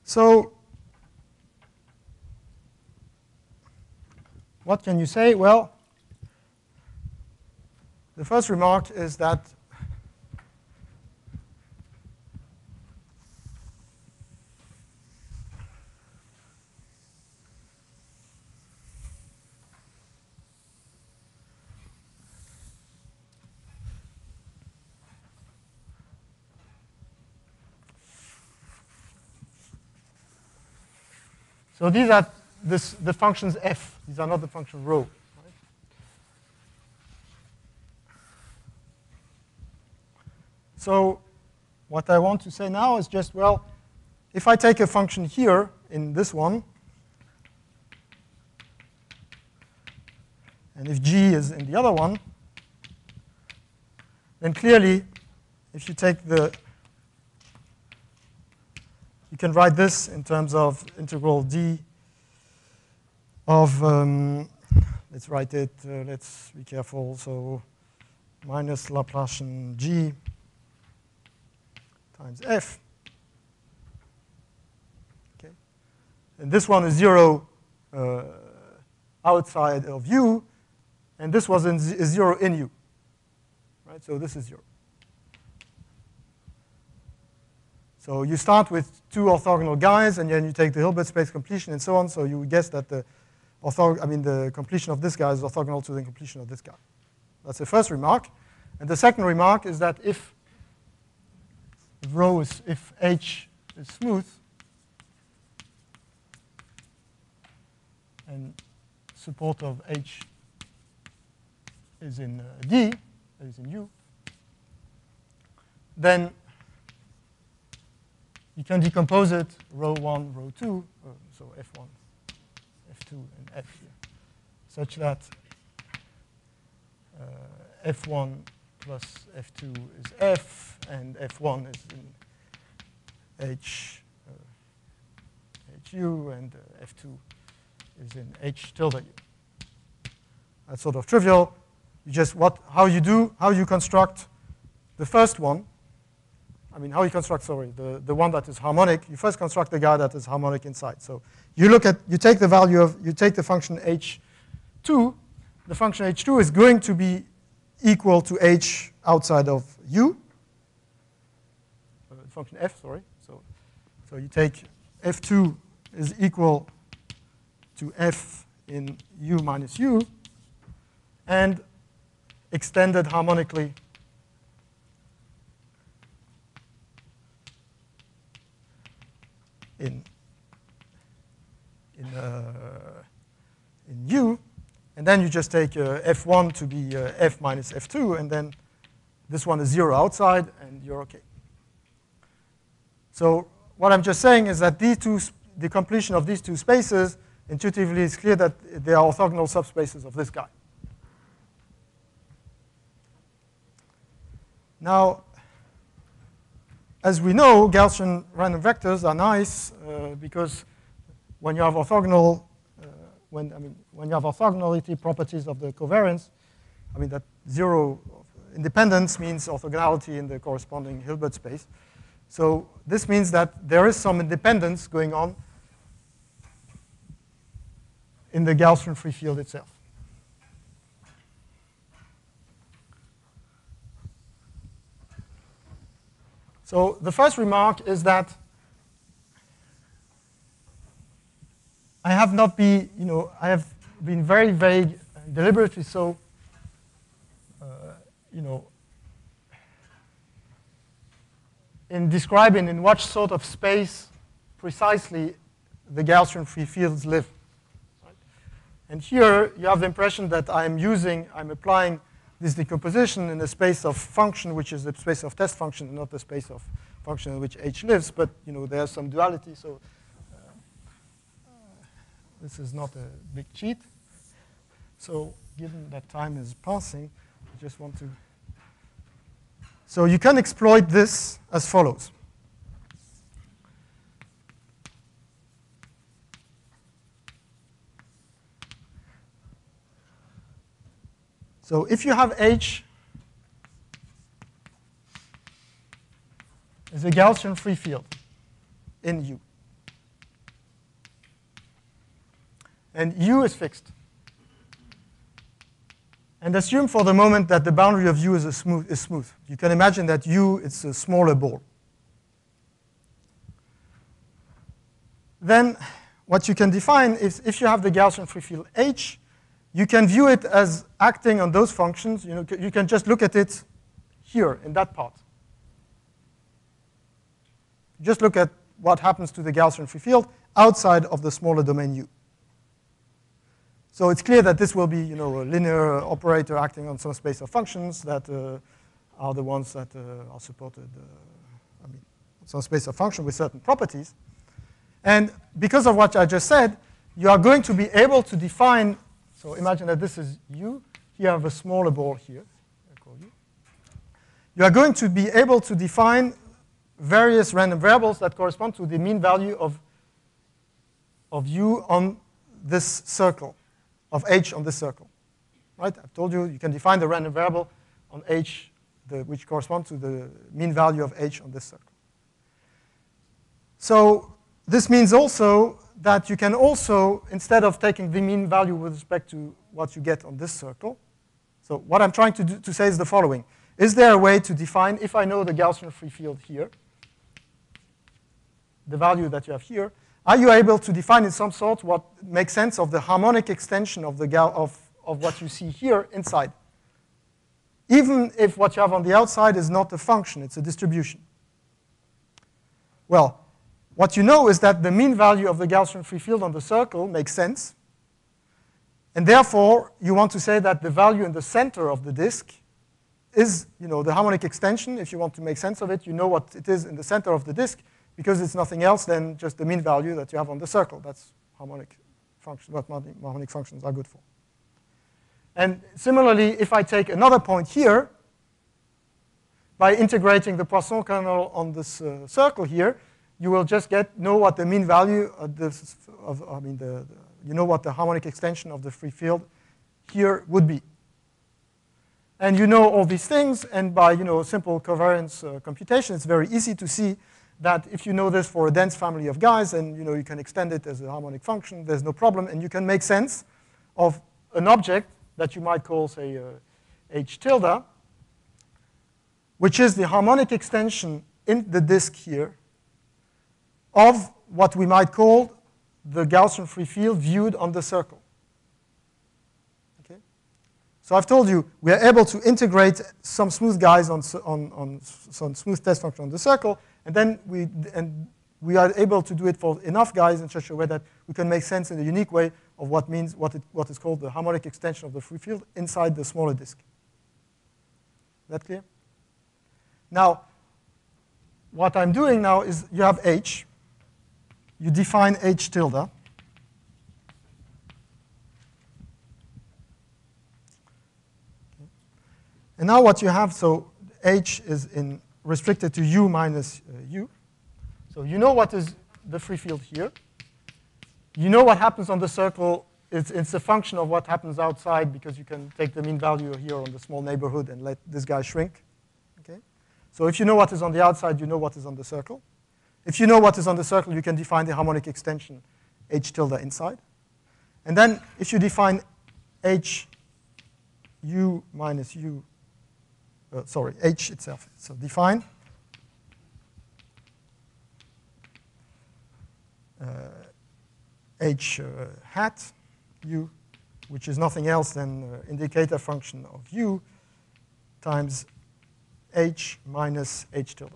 So what can you say? Well, the first remark is that so these are the functions f. These are not the function rho. Right? So what I want to say now is just, well, if I take a function here in this one, and if g is in the other one, then clearly, if you take you can write this in terms of integral d of, let's write it, let's be careful, so minus Laplacian g times f. Okay. And this one is 0 outside of u, and this was is 0 in u. Right? So this is 0. So you start with two orthogonal guys, and then you take the Hilbert space completion and so on. So you guess that the completion of this guy is orthogonal to the completion of this guy. That's the first remark. And the second remark is that if H is smooth, and support of H is in D, that is in U, then you can decompose it rho 1, rho 2, so F1, F2, and F here, such that F1 plus F2 is F, and F1 is in HU, and F2 is in H tilde U. That's sort of trivial. You just how you construct the first one. I mean, how you construct, sorry, the one that is harmonic. You first construct the guy that is harmonic inside. So you take the value of, you take the function H2. The function H2 is going to be equal to H outside of U. Function F, sorry. So you take F2 is equal to F in U minus U, and extended harmonically in U, and then you just take F1 to be F minus F2, and then this one is 0 outside, and you're okay. So what I'm just saying is that the completion of these two spaces, intuitively it's clear that they are orthogonal subspaces of this guy. Now, as we know, Gaussian random vectors are nice because when you have orthogonal, when you have orthogonality properties of the covariance, I mean that 0 independence means orthogonality in the corresponding Hilbert space. So this means that there is some independence going on in the Gaussian free field itself. So the first remark is that I have not been, I have been very vague, deliberately so, in describing in what sort of space precisely the Gaussian free fields live. Right? And here you have the impression that I'm applying this decomposition in a space of function, which is the space of test function, and not the space of function in which h lives, but there's some duality, so this is not a big cheat. So given that time is passing, I just want to. So you can exploit this as follows. So if you have H as a Gaussian free field in U, and U is fixed, and assume for the moment that the boundary of U is smooth. You can imagine that U is a smaller ball. Then what you can define is if you have the Gaussian free field H, you can view it as acting on those functions. You can just look at it here in that part. Just look at what happens to the Gaussian free field outside of the smaller domain U. So it's clear that this will be a linear operator acting on some space of functions that are the ones that are supported, some space of function with certain properties. And because of what I just said, you are going to be able to define. So imagine that this is U. Here I have a smaller ball here. I call U. You are going to be able to define various random variables that correspond to the mean value of U on this circle, of H on this circle. Right? I've told you can define the random variable on H, which corresponds to the mean value of H on this circle. So this means also that you can also, instead of taking the mean value with respect to what you get on this circle, so what I'm trying to say is the following. Is there a way to define, if I know the Gaussian free field here, the value that you have here, are you able to define in some sort what makes sense of the harmonic extension of what you see here inside? Even if what you have on the outside is not a function, it's a distribution. Well, what you know is that the mean value of the Gaussian free field on the circle makes sense. And therefore, you want to say that the value in the center of the disk is the harmonic extension. If you want to make sense of it, you know what it is in the center of the disk, because it's nothing else than just the mean value that you have on the circle. That's harmonic function, what harmonic functions are good for. And similarly, if I take another point here, by integrating the Poisson kernel on this circle here, you will just know what the mean value of this, what the harmonic extension of the free field here would be. And you know all these things, and by simple covariance computation, it's very easy to see that if you know this for a dense family of guys, and you can extend it as a harmonic function, there's no problem, and you can make sense of an object that you might call, say, H tilde, which is the harmonic extension in the disk here of what we might call the Gaussian free field viewed on the circle. Okay? So I've told you we are able to integrate some smooth guys on some smooth test function on the circle, and then we are able to do it for enough guys in such a way that we can make sense in a unique way of what is called the harmonic extension of the free field inside the smaller disk. Is that clear? Now, what I'm doing now is you have H. You define H tilde. And now what you have, so H is restricted to U minus U. So you know what is the free field here. You know what happens on the circle. It's a function of what happens outside, because you can take the mean value here on the small neighborhood and let this guy shrink. Okay? So if you know what is on the outside, you know what is on the circle. If you know what is on the circle, you can define the harmonic extension H tilde inside. And then if you define H U minus U, H itself. So define H hat U, which is nothing else than indicator function of U times H minus H tilde.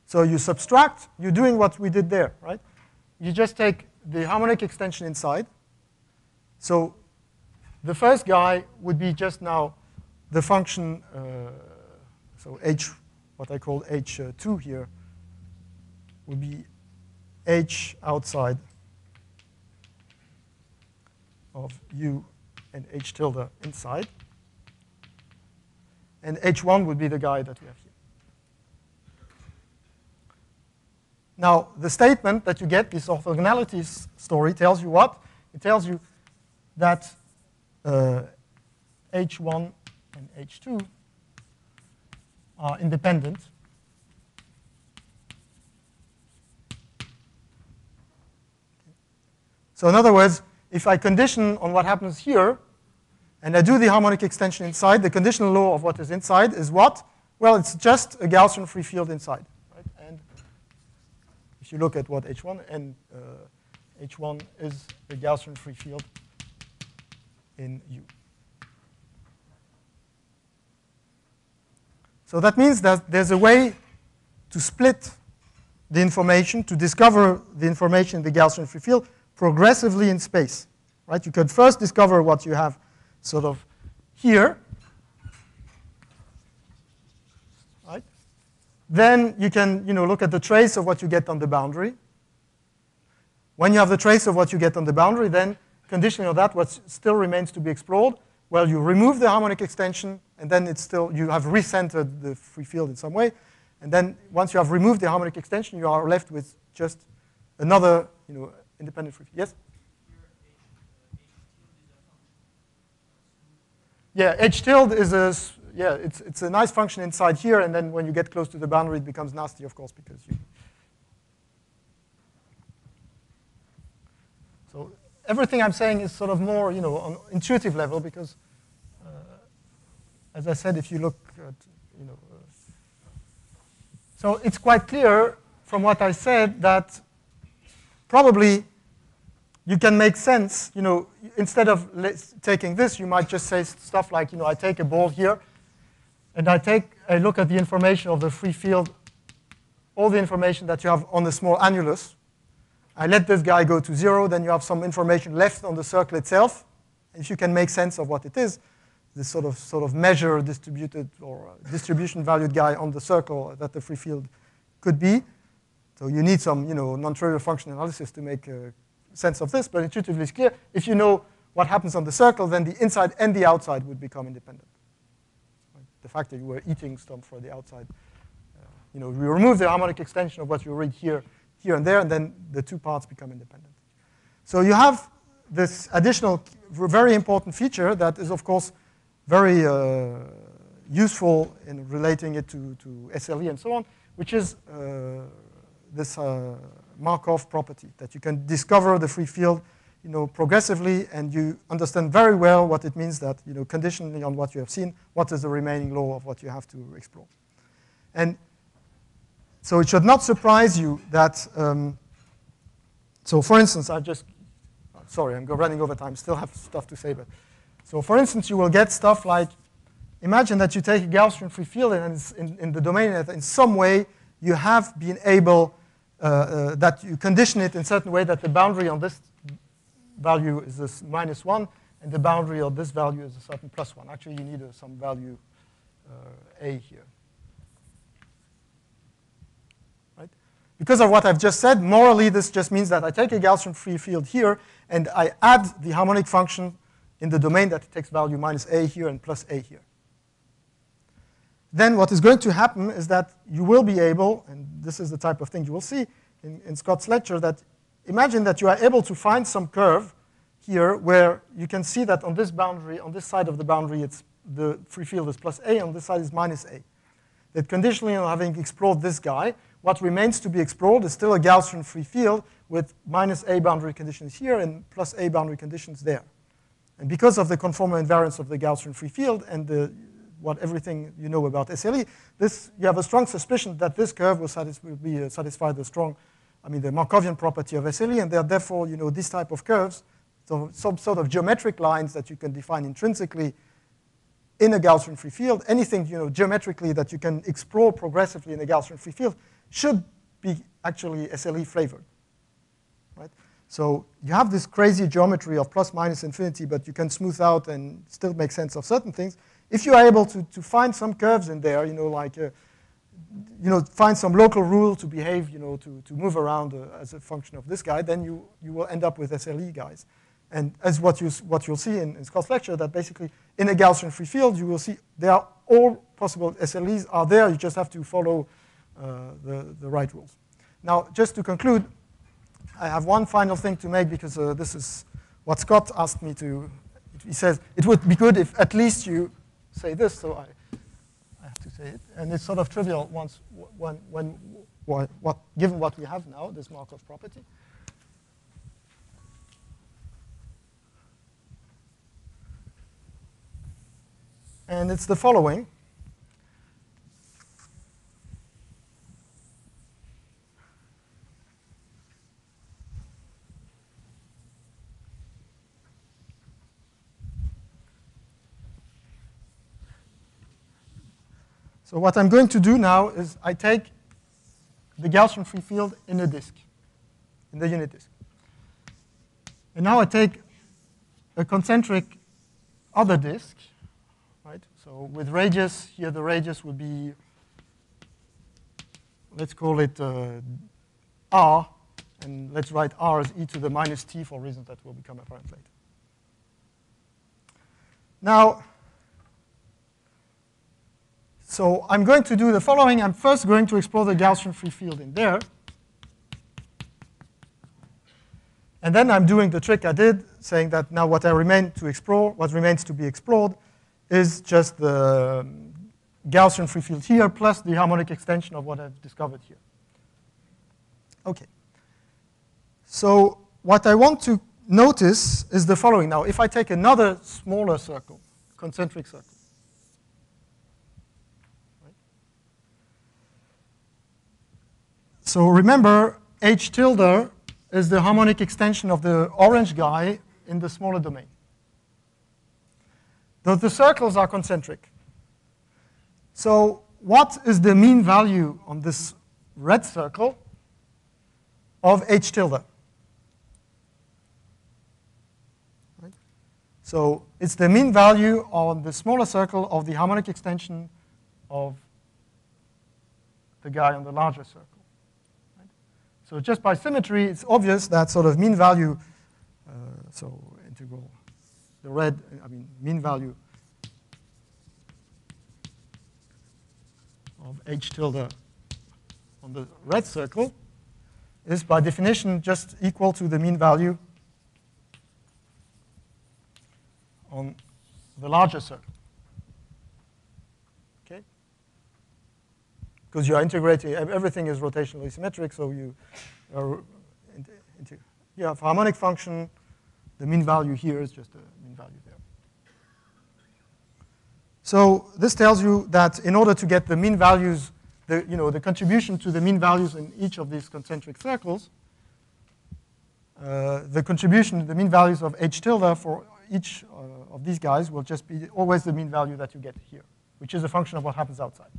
So you subtract, you're doing what we did there, right? You just take the harmonic extension inside. So the first guy would be just now the function So H, what I call H2 here, will be H outside of U and H tilde inside. And H1 would be the guy that we have here. Now, the statement that you get, this orthogonality story, tells you what? It tells you that H1 and H2 are independent. So in other words, if I condition on what happens here, and I do the harmonic extension inside, the conditional law of what is inside is what? Well, it's just a Gaussian free field inside. Right? And if you look at what H1, and H1 is a Gaussian free field in U. So that means that there's a way to split the information, to discover the information in the Gaussian free field progressively in space. Right? You could first discover what you have sort of here. Right? Then you can look at the trace of what you get on the boundary. When you have the trace of what you get on the boundary, then conditionally on that, what still remains to be explored, well, you remove the harmonic extension, and then it's still, you have recentered the free field in some way. And then once you have removed the harmonic extension, you are left with just another independent free field. Yes? Yeah, H tilde is it's a nice function inside here, and then when you get close to the boundary, it becomes nasty, of course, because you. So everything I'm saying is sort of more, on intuitive level, because, as I said, if you look at, so it's quite clear from what I said that probably you can make sense, instead of taking this, you might just say stuff like, I take a ball here, and I look at the information of the free field, all the information that you have on the small annulus. I let this guy go to 0, then you have some information left on the circle itself. If you can make sense of what it is, this sort of measure distributed or distribution valued guy on the circle that the free field could be. So you need some, non-trivial function analysis to make sense of this, but intuitively it's clear. If you know what happens on the circle, then the inside and the outside would become independent. Right? The fact that you were eating stuff for the outside, we remove the harmonic extension of what you read here and there, and then the two parts become independent. So you have this additional very important feature that is, of course, very useful in relating it to SLE and so on, which is this Markov property, that you can discover the free field progressively, and you understand very well what it means that, conditionally on what you have seen, what is the remaining law of what you have to explore. And so it should not surprise you that, so for instance, sorry, I'm running over time, still have stuff to say, but, so for instance, you will get stuff like, imagine that you take a Gaussian free field and it's in the domain that in some way you have been able, that you condition it in a certain way that the boundary on this value is this -1, and the boundary of this value is a certain +1. Actually, you need some value A here. Right? Because of what I've just said, morally, this just means that I take a Gaussian free field here, and I add the harmonic function in the domain that takes value -A here and +A here. Then what is going to happen is that you will be able, and this is the type of thing you will see in Scott's lecture, that imagine that you are able to find some curve here where you can see that on this boundary, on this side of the boundary, the free field is +A, on this side is -A. That conditionally on having explored this guy, what remains to be explored is still a Gaussian free field with -A boundary conditions here and +A boundary conditions there. And because of the conformal invariance of the Gaussian free field and everything you know about SLE, you have a strong suspicion that this curve will satisfy the Markovian property of SLE, and therefore, this type of curves, so some sort of geometric lines that you can define intrinsically in a Gaussian free field, anything geometrically that you can explore progressively in a Gaussian free field should be actually SLE flavored, right? So you have this crazy geometry of ±infinity, but you can smooth out and still make sense of certain things. if you are able to find some curves in there, find some local rule to behave, to move around as a function of this guy, then you will end up with SLE guys. And as what you'll see in Scott's lecture, that basically in a Gaussian free field, you will see there are all possible SLEs are there. You just have to follow the right rules. Now, just to conclude, I have one final thing to make, because this is what Scott asked me to. He says it would be good if at least you say this. So I have to say it, and it's sort of trivial given what we have now, this Markov property. And it's the following. So what I'm going to do now is I take the Gaussian free field in a disk, in the unit disk. And now I take a concentric other disk, right? So with radius, here the radius would be, let's call it r, and let's write r as e to the minus t for reasons that will become apparent later. Now, so I'm going to do the following. I'm first going to explore the Gaussian free field in there. And then I'm doing the trick I did, saying that now what remains to be explored is just the Gaussian free field here plus the harmonic extension of what I've discovered here. OK. So what I want to notice is the following. Now, if I take another smaller circle, concentric circle, so remember, H tilde is the harmonic extension of the orange guy in the smaller domain. The circles are concentric. So what is the mean value on this red circle of H tilde? Right? So it's the mean value on the smaller circle of the harmonic extension of the guy on the larger circle. So just by symmetry, it's obvious that sort of mean value, so integral, the red, mean value of H tilde on the red circle is by definition just equal to the mean value on the larger circle. Because you are integrating, everything is rotationally symmetric, so you have a harmonic function. The mean value here is just the mean value there. So this tells you that in order to get the mean values, the contribution to the mean values in each of these concentric circles, the contribution to the mean values of H tilde for each of these guys will just be always the mean value that you get here, which is a function of what happens outside.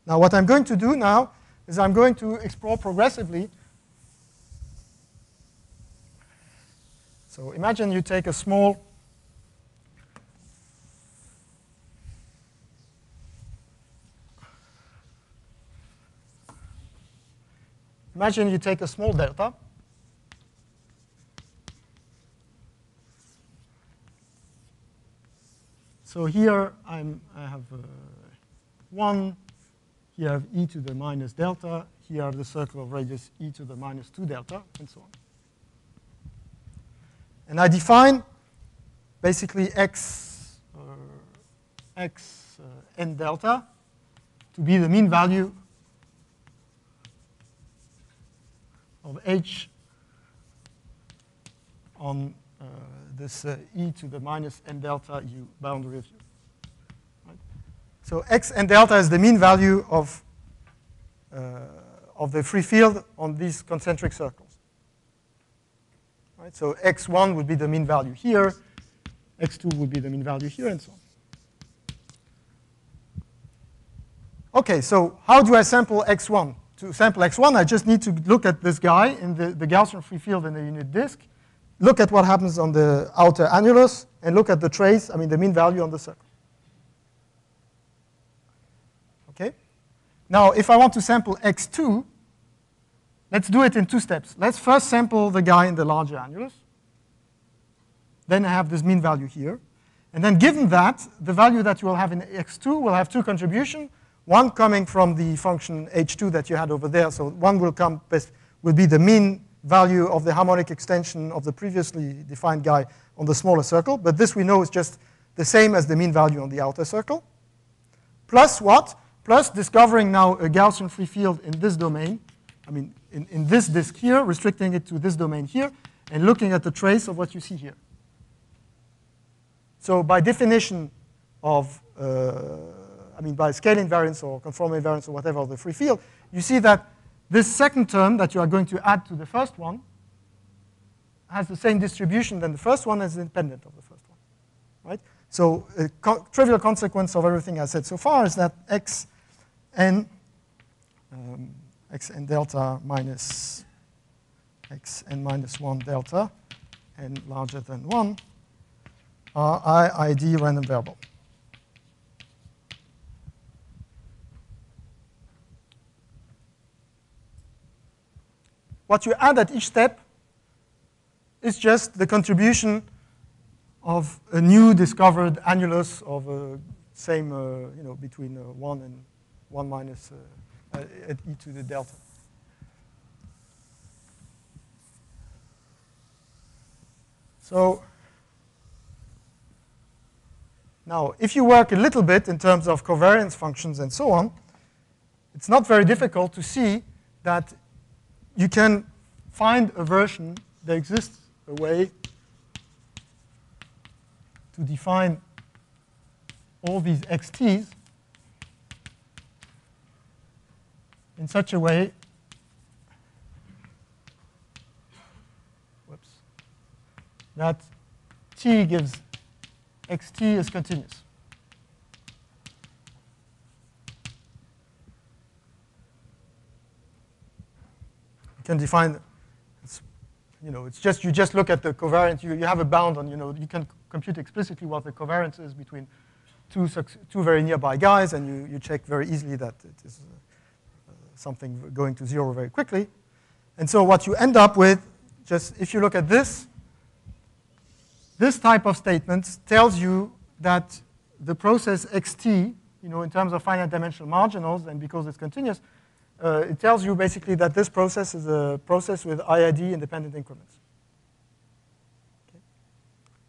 Now, what I'm going to do now is I'm going to explore progressively. So imagine you take a small delta. So here I have 1. Here I have e to the minus delta. Here I have the circle of radius e to the minus 2 delta, and so on. And I define basically x n delta to be the mean value of h on this e to the minus n delta u boundary of u. So x and delta is the mean value of the free field on these concentric circles. Right? So x1 would be the mean value here, x2 would be the mean value here, and so on. OK, so how do I sample x1? To sample x1, I just need to look at this guy in the Gaussian free field in the unit disk, look at what happens on the outer annulus, and look at the trace, the mean value on the circle. Okay? Now, if I want to sample x2, let's do it in 2 steps. Let's first sample the guy in the larger annulus. Then I have this mean value here. And then given that, the value that you will have in x2 will have 2 contributions, one coming from the function h2 that you had over there. So one will be the mean value of the harmonic extension of the previously defined guy on the smaller circle. But this we know is just the same as the mean value on the outer circle. Plus what? Plus discovering now a Gaussian free field in this domain. I mean, in this disk here, restricting it to this domain here, and looking at the trace of what you see here. So by definition of, by scale invariance or conformal invariance or whatever of the free field, you see that this second term that you are going to add to the first one has the same distribution than the first one, as independent of the first one, right? So a trivial consequence of everything I said so far is that xn delta minus xn minus 1 delta n larger than 1 are IID random variable. What you add at each step is just the contribution of a new discovered annulus of a same, between 1 and 1 minus at e to the delta. So now, if you work a little bit in terms of covariance functions and so on, it's not very difficult to see that you can find a version, there exists a way to define all these xt's in such a way that t gives xt is continuous. You can define, it's just, you just look at the covariance, you have a bound on, you can compute explicitly what the covariance is between two very nearby guys, and you check very easily that it is something going to 0 very quickly. And so what you end up with, just if you look at this type of statement tells you that the process xt, in terms of finite dimensional marginals, and because it's continuous, it tells you basically that this process is a process with IID independent increments. Okay.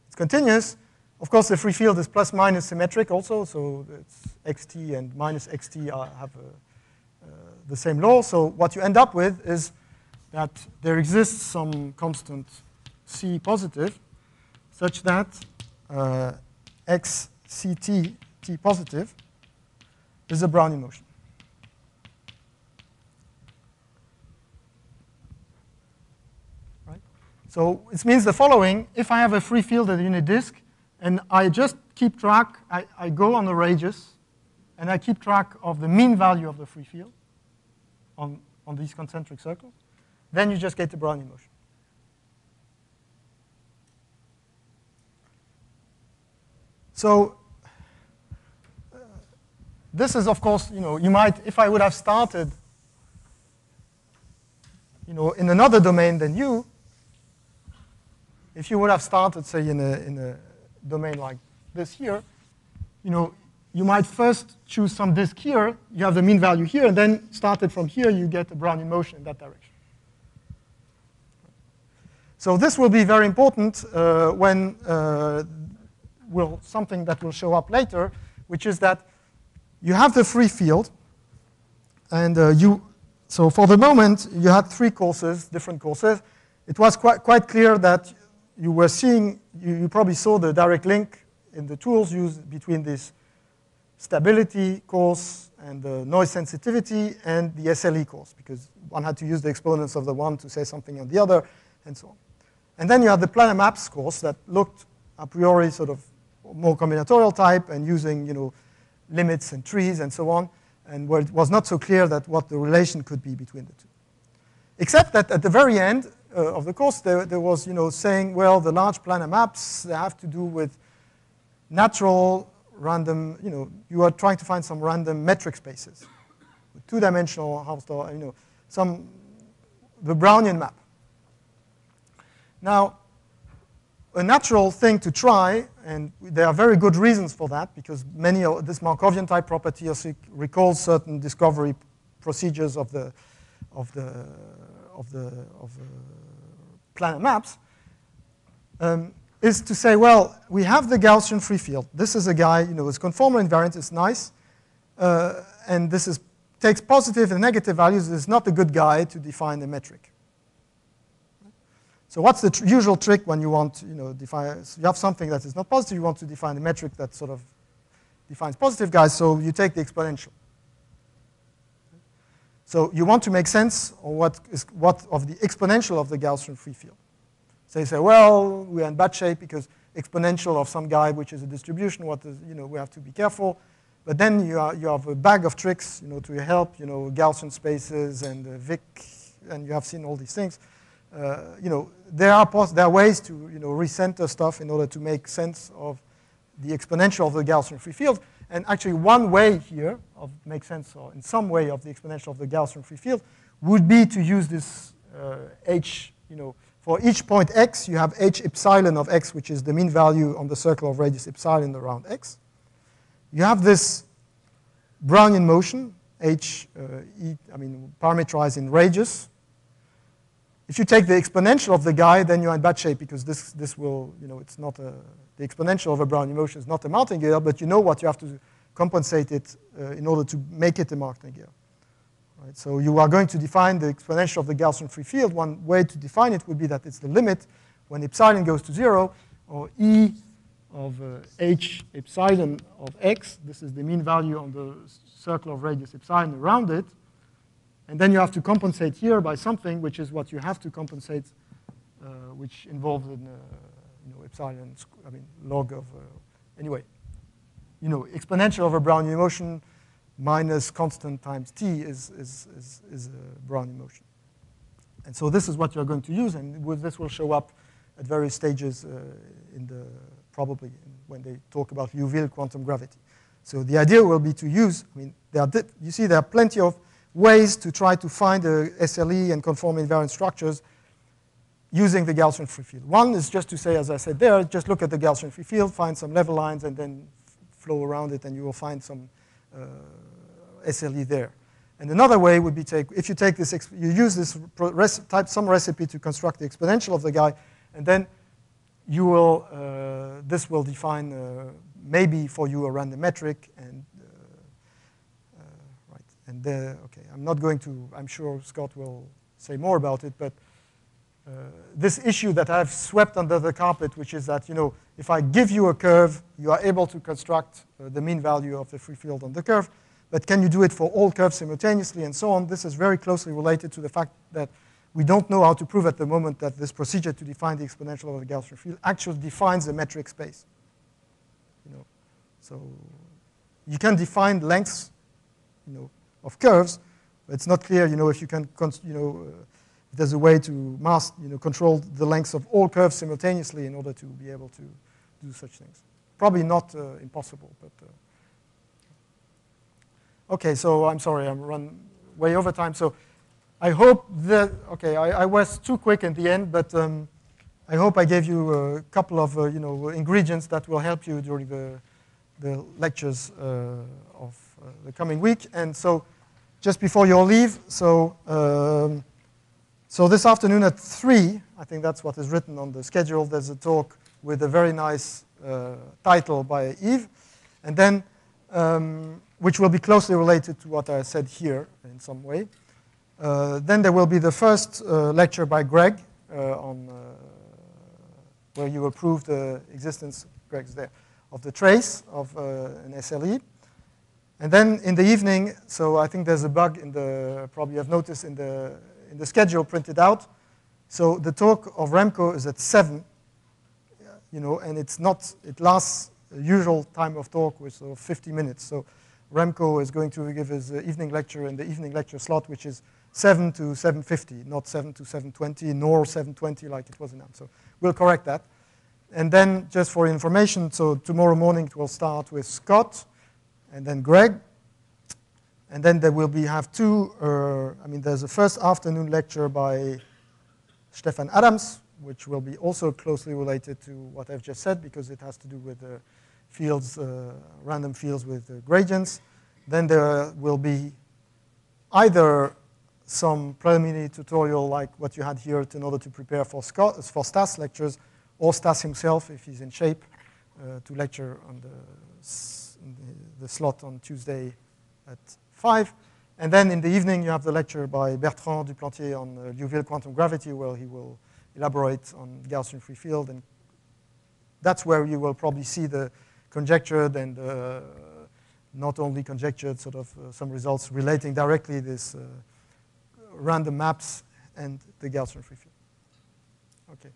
It's continuous. Of course, the free field is plus minus symmetric also, so it's xt and minus xt have the same law. So what you end up with is that there exists some constant c positive such that xct, t positive, is a Brownian motion. Right? So it means the following: if I have a free field at a unit disk, and I just keep track, I go on the radius, and I keep track of the mean value of the free field on these concentric circles, then you just get the Brownian motion. So this is, of course, you might, if I would have started, in another domain than you, if you would have started, say, in a domain like this here, you might first choose some disk here, you have the mean value here, and then started from here, you get a Brownian motion in that direction. So this will be very important when something that will show up later, which is that you have the free field, and so for the moment, you had 3 courses, different courses. It was quite clear that you were seeing, you probably saw the direct link in the tools used between this stability course and the noise sensitivity and the SLE course, because one had to use the exponents of the one to say something on the other, and so on. And then you had the planar maps course that looked a priori sort of more combinatorial type and using limits and trees and so on, and where it was not so clear that what the relation could be between the two. Except that at the very end of the course, there was saying, well, the large planar maps, they have to do with natural random, you are trying to find some random metric spaces, two-dimensional Hausdorff, the Brownian map. Now, a natural thing to try, and there are very good reasons for that, because many of this Markovian type property also recalls certain discovery procedures of the planar maps, is to say, well, we have the Gaussian free field. This is a guy, it's conformal invariant, it's nice, and this takes positive and negative values. It's not a good guy to define a metric. So what's the usual trick when you want to define, so you have something that is not positive, you want to define a metric that sort of defines positive guys, so you take the exponential. So you want to make sense of what of the exponential of the Gaussian free field. So you say, well, we're in bad shape because exponential of some guy, which is a distribution, we have to be careful. But then you have a bag of tricks, to your help, Gaussian spaces and Vic, and you have seen all these things. There are ways to recenter stuff in order to make sense of the exponential of the Gaussian free field. And actually, one way here of make sense, or in some way, of the exponential of the Gaussian free field would be to use this h. For each point x, you have h epsilon of x, which is the mean value on the circle of radius epsilon around x. You have this Brownian motion, parameterized in radius. If you take the exponential of the guy, then you're in bad shape because this will, it's not the exponential of a Brownian motion is not a martingale, but you know what you have to compensate it in order to make it a martingale. Right? So you are going to define the exponential of the Gaussian free field. One way to define it would be that it's the limit when epsilon goes to 0, or e of h epsilon of x. This is the mean value on the circle of radius epsilon around it. And then you have to compensate here by something, which is what you have to compensate, which involves an epsilon, log of, anyway. Exponential of a Brownian motion minus constant times t is a Brownian motion. And so this is what you're going to use, and this will show up at various stages probably when they talk about Liouville quantum gravity. So the idea will be to use, you see there are plenty of ways to try to find the SLE and conformal invariant structures using the Gaussian free field. One is just to say, as I said there, just look at the Gaussian free field, find some level lines, and then flow around it, and you will find some SLE there. And another way would be if you take this, you use this some recipe to construct the exponential of the guy, and then you will, this will define maybe for you a random metric, and okay, I'm not going to, I'm sure Scott will say more about it, but this issue that I've swept under the carpet, which is that, if I give you a curve, you are able to construct the mean value of the free field on the curve, but can you do it for all curves simultaneously and so on? This is very closely related to the fact that we don't know how to prove at the moment that this procedure to define the exponential of the Gaussian field actually defines a metric space. So you can define lengths, of curves, but it's not clear, if you can, if there's a way to control the lengths of all curves simultaneously in order to be able to do such things. Probably not impossible, but okay. So I'm sorry, I'm run way over time. So I hope that I was too quick in the end, but I hope I gave you a couple of ingredients that will help you during the lectures of the coming week. And so just before you all leave, so this afternoon at 3, I think that's what is written on the schedule, there's a talk with a very nice title by Yves, and then which will be closely related to what I said here in some way. Then there will be the first lecture by Greg on where you will prove the existence, Greg's there, of the trace of an SLE. And then in the evening, so I think there's a bug in the, probably you've noticed in the schedule printed out. So the talk of Remco is at 7, and it's not, it lasts the usual time of talk, which is 50 minutes. So Remco is going to give his evening lecture in the evening lecture slot, which is 7 to 7:50, not 7 to 7:20, nor 7:20 like it was announced. So we'll correct that. And then, just for information, so tomorrow morning it will start with Scott, and then Greg. And then there will have two, there's a first afternoon lecture by Stefan Adams, which will be also closely related to what I've just said, because it has to do with the fields, random fields with gradients. Then there will be either some preliminary tutorial like what you had here in order to prepare for Stas lectures, or Stas himself, if he's in shape, to lecture on the slot on Tuesday at 5. And then in the evening, you have the lecture by Bertrand Duplantier on Liouville quantum gravity, where he will elaborate on Gaussian free field. And that's where you will probably see the conjectured and not only conjectured sort of some results relating directly this random maps and the Gaussian free field. Okay.